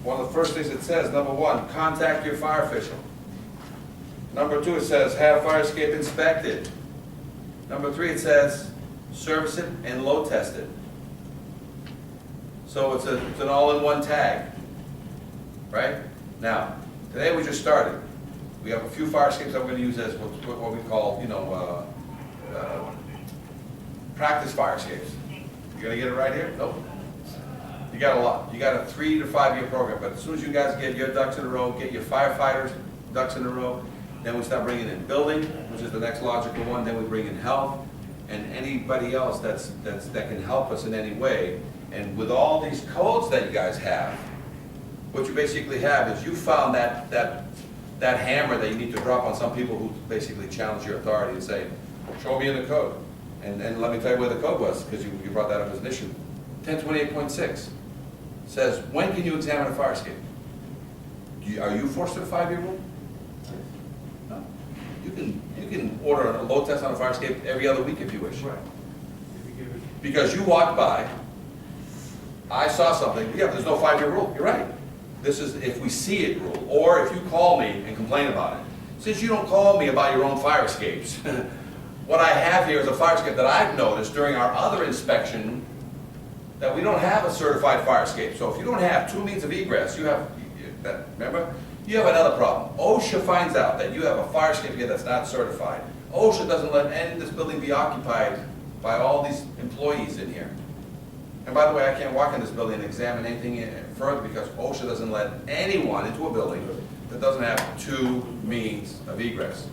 One of the first things it says, number 1, contact your fire official. Number 2, it says, have fire escape inspected. Number 3, it says, service it and load test it. So it's an all-in-one tag, right? Now, today we just started. We have a few fire escapes that we're going to use as what we call, practice fire escapes. You going to get it right here? Nope. You got a lot. You got a 3 to 5 year program, but as soon as you guys get your ducks in a row, get your firefighters ducks in a row, then we start bringing in building, which is the next logical one. Then we bring in health and anybody else that can help us in any way. And with all these codes that you guys have, what you basically have is you found that hammer that you need to drop on some people who basically challenge your authority and say, show me in the code. And let me tell you where the code was, because you brought that up as an issue. 1028.6 says, when can you examine a fire escape? Are you forced to a 5-year rule? No. You can order a load test on a fire escape every other week if you wish. Right. Because you walked by, I saw something, yeah, there's no 5-year rule. You're right. This is if we see it rule, or if you call me and complain about it. Since you don't call me about your own fire escapes, what I have here is a fire escape that I've noticed during our other inspection that we don't have a certified fire escape. So if you don't have 2 means of egress, remember? You have another problem. OSHA finds out that you have a fire escape here that's not certified. OSHA doesn't let any of this building be occupied by all these employees in here. And by the way, I can't walk in this building and examine anything further because OSHA doesn't let anyone into a building that doesn't have 2 means of egress.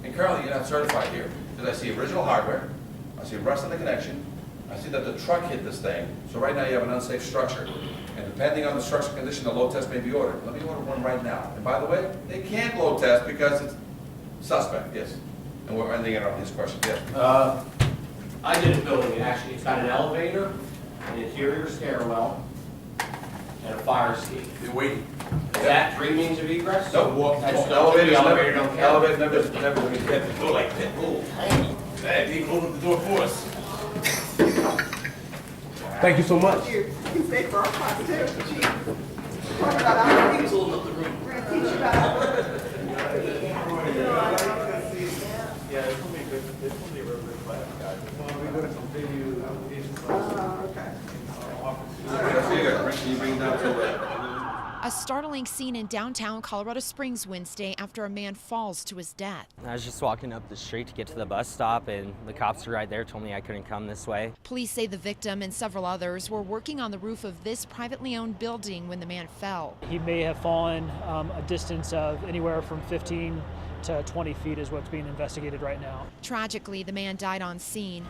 And currently, you're not certified here because I see original hardware, I see rust in the connection, I see that the truck hit this thing, so right now you have an unsafe structure. And depending on the structural condition, a load test may be ordered. Let me order one right now. And by the way, they can't load test because it's suspect, yes. And we're ending it on his question, yes. I did a building, it's got an elevator, an interior stairwell, and a fire escape. You're waiting. Is that 3 means of egress? No, That's elevator don't count. Elevator never we get the door like that. Oh, hey, people open the door for us. Thank you so much. You can stay for our class too. Talk about our teach you about Yeah, it's gonna be good, it's gonna be a real good class, guys. Well, we're gonna continue applications. okay. Can you bring it down to A startling scene in downtown Colorado Springs Wednesday after a man falls to his death. I was just walking up the street to get to the bus stop, and the cops were right there, told me I couldn't come this way. Police say the victim and several others were working on the roof of this privately owned building when the man fell. He may have fallen a distance of anywhere from 15 to 20 feet is what's being investigated right now. Tragically, the man died on scene.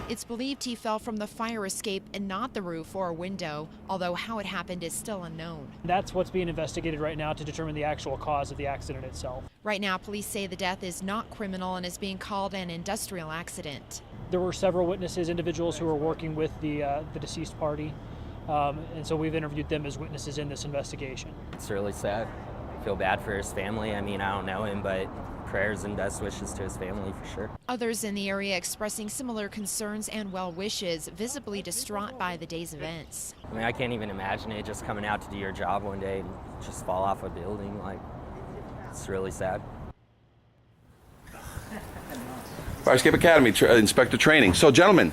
It's believed he fell from the fire escape and not the roof or a window, although how it happened is still unknown. That's what's being investigated right now to determine the actual cause of the accident itself. Right now, police say the death is not criminal and is being called an industrial accident. There were several witnesses, individuals who were working with the deceased party, and so we've interviewed them as witnesses in this investigation. It's really sad. I feel bad for his family. I mean, I don't know him, but prayers and best wishes to his family for sure. Others in the area expressing similar concerns and well wishes, visibly distraught by the day's events. I mean, I can't even imagine it, just coming out to do your job one day and just fall off a building. Like, it's really sad. Fire Escape Academy inspector training. So, gentlemen,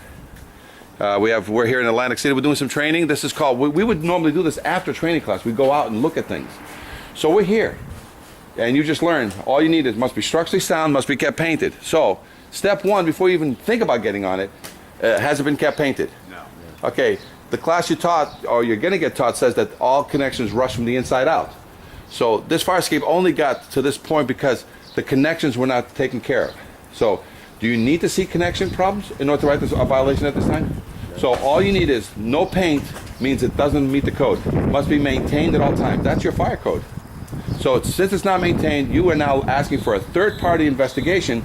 we're here in Atlantic City. We're doing some training. This is called. We would normally do this after training class. We go out and look at things. So we're here, and you just learned. All you need is must be structurally sound, must be kept painted. So, step one before you even think about getting on it, has it been kept painted? No. Okay. The class you taught, or you're going to get taught, says that all connections rush from the inside out. So this fire escape only got to this point because the connections were not taken care of. So, do you need to see connection problems in order to write this a violation at this time? So all you need is no paint means it doesn't meet the code. It must be maintained at all times. That's your fire code. So since it's not maintained, you are now asking for a third-party investigation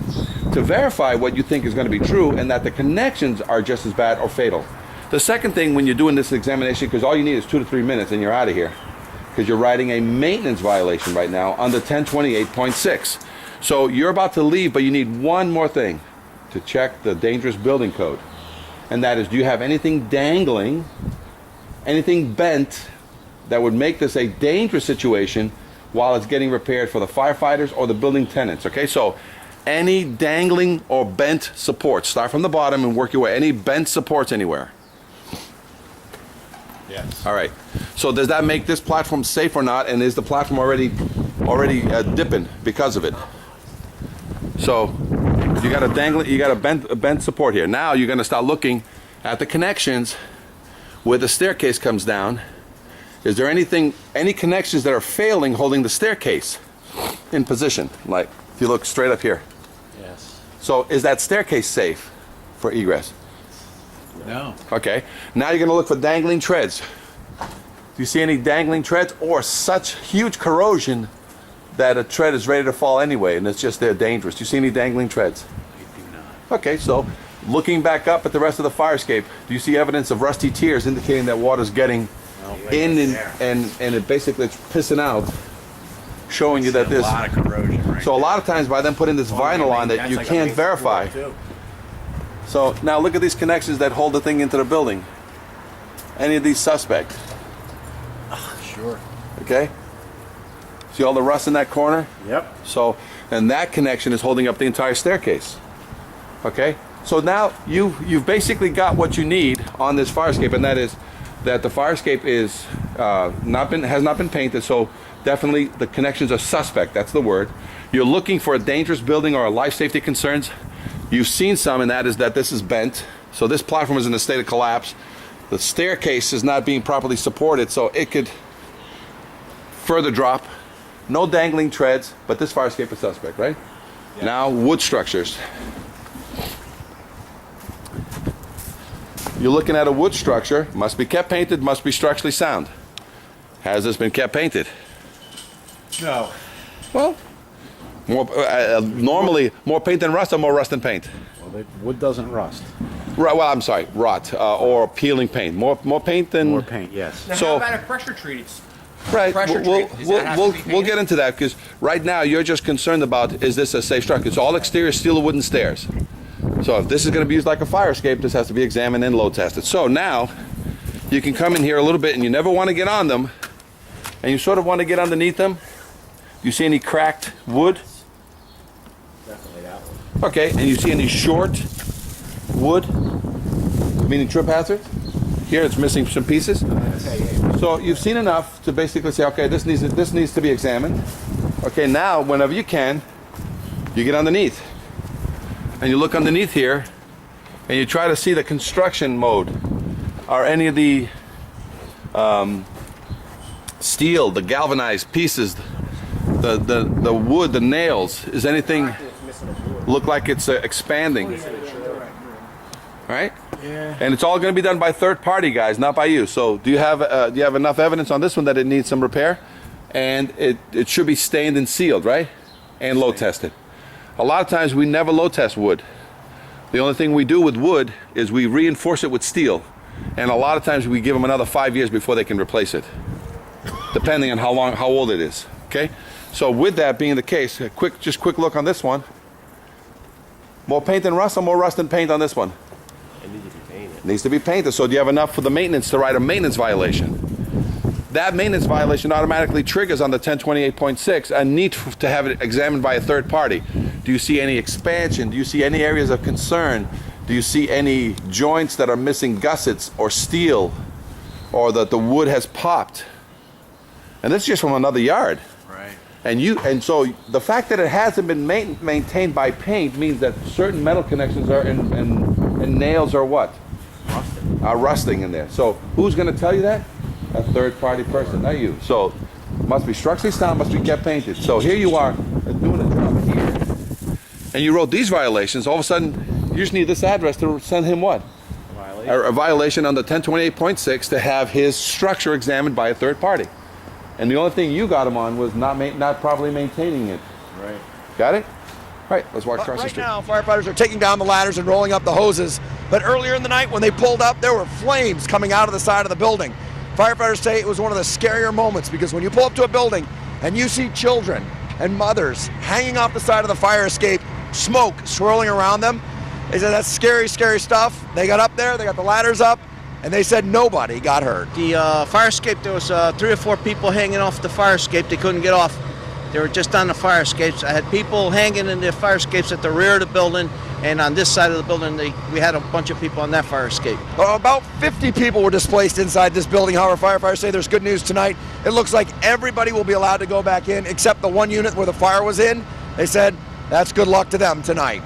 to verify what you think is going to be true and that the connections are just as bad or fatal. The second thing when you're doing this examination, because all you need is 2 to 3 minutes and you're out of here, because you're writing a maintenance violation right now under 1028.6. So you're about to leave, but you need one more thing to check the dangerous building code. And that is, do you have anything dangling, anything bent that would make this a dangerous situation while it's getting repaired for the firefighters or the building tenants? Okay, so any dangling or bent supports, start from the bottom and work your way. Any bent supports anywhere? Yes. All right. So does that make this platform safe or not? And is the platform already dipping because of it? So you got a dangling, you got a bent support here. Now you're going to start looking at the connections where the staircase comes down. Is there any connections that are failing holding the staircase in position? Like if you look straight up here. Yes. So is that staircase safe for egress? No. Okay. Now you're going to look for dangling treads. Do you see any dangling treads or such huge corrosion that a tread is ready to fall anyway and it's just they're dangerous? Do you see any dangling treads? I do not. Okay, so looking back up at the rest of the fire escape, do you see evidence of rusty tears indicating that water's getting in and it basically it's pissing out, showing you that there's a lot of corrosion right so a lot of times by them putting this vinyl on that you can't verify. So now look at these connections that hold the thing into the building. Any of these suspect? Sure. Okay. See all the rust in that corner? Yep. So, and that connection is holding up the entire staircase. Okay. So now you've basically got what you need on this fire escape, and that is that the fire escape is has not been painted. So definitely the connections are suspect. That's the word. You're looking for a dangerous building or a life safety concerns. You've seen some, and that is that this is bent. So this platform is in a state of collapse. The staircase is not being properly supported, so it could further drop. No dangling treads, but this fire escape is suspect, right? Yeah. Now wood structures. you're looking at a wood structure, must be kept painted, must be structurally sound. Has this been kept painted? No. Well, normally more paint than rust or more rust than paint? Well, wood doesn't rust. Well, I'm sorry, rot or peeling paint. More paint than... More paint, yes. Now, So- how about a pressure treated? Right, Pressure we'll, treated. Does that have to be we'll painted? get into that because right now you're just concerned about, is this a safe structure? It's all exterior steel or wooden stairs. So if this is going to be used like a fire escape, this has to be examined and load tested. So now you can come in here a little bit and you never want to get on them and you sort of want to get underneath them. You see any cracked wood? Definitely that one. Okay, and you see any short wood, meaning trip hazard? Here it's missing some pieces. So you've seen enough to basically say, okay, this needs to be examined. Okay, now whenever you can, you get underneath. And you look underneath here and you try to see the construction mode. Are any of the steel, the galvanized pieces, the wood, the nails, is anything look like it's expanding? Right? Yeah. And it's all going to be done by third party guys, not by you. So do you have enough evidence on this one that it needs some repair? And it should be stained and sealed, right? And load tested. A lot of times we never load test wood. The only thing we do with wood is we reinforce it with steel. And a lot of times we give them another 5 years before they can replace it, depending on how old it is. Okay? So with that being the case, quick look on this one. More paint than rust or more rust than paint on this one? It needs to be painted. It needs to be painted. So do you have enough for the maintenance to write a maintenance violation? That maintenance violation automatically triggers on the 1028.6 a need to have it examined by a third party. Do you see any expansion? Do you see any areas of concern? Do you see any joints that are missing gussets or steel, or that the wood has popped? And this is just from another yard. Right. And so the fact that it hasn't been maintained by paint means that certain metal connections are and nails are what? Rusting. Are rusting in there. So who's going to tell you that? A third party person, not you. So must be structurally sound, must be kept painted. So here you are doing a job here, and you wrote these violations. All of a sudden, you just need this address to send him what? A violation under 1028.6 to have his structure examined by a third party. And the only thing you got him on was not properly maintaining it. Right. Got it? Right, let's walk across the Right street. now, firefighters are taking down the ladders and rolling up the hoses. But earlier in the night, when they pulled up, there were flames coming out of the side of the building. Firefighters say it was one of the scarier moments because when you pull up to a building and you see children and mothers hanging off the side of the fire escape, smoke swirling around them, they said that's scary, scary stuff. They got up there, they got the ladders up, and they said nobody got hurt. The fire escape, there was 3 or 4 people hanging off the fire escape. They couldn't get off. They were just on the fire escapes. I had people hanging in the fire escapes at the rear of the building, and on this side of the building, we had a bunch of people on that fire escape. About 50 people were displaced inside this building. However, firefighters say there's good news tonight. It looks like everybody will be allowed to go back in except the one unit where the fire was in. They said that's good luck to them tonight.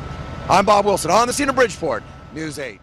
I'm Bob Wilson on the scene of Bridgeport, News 8.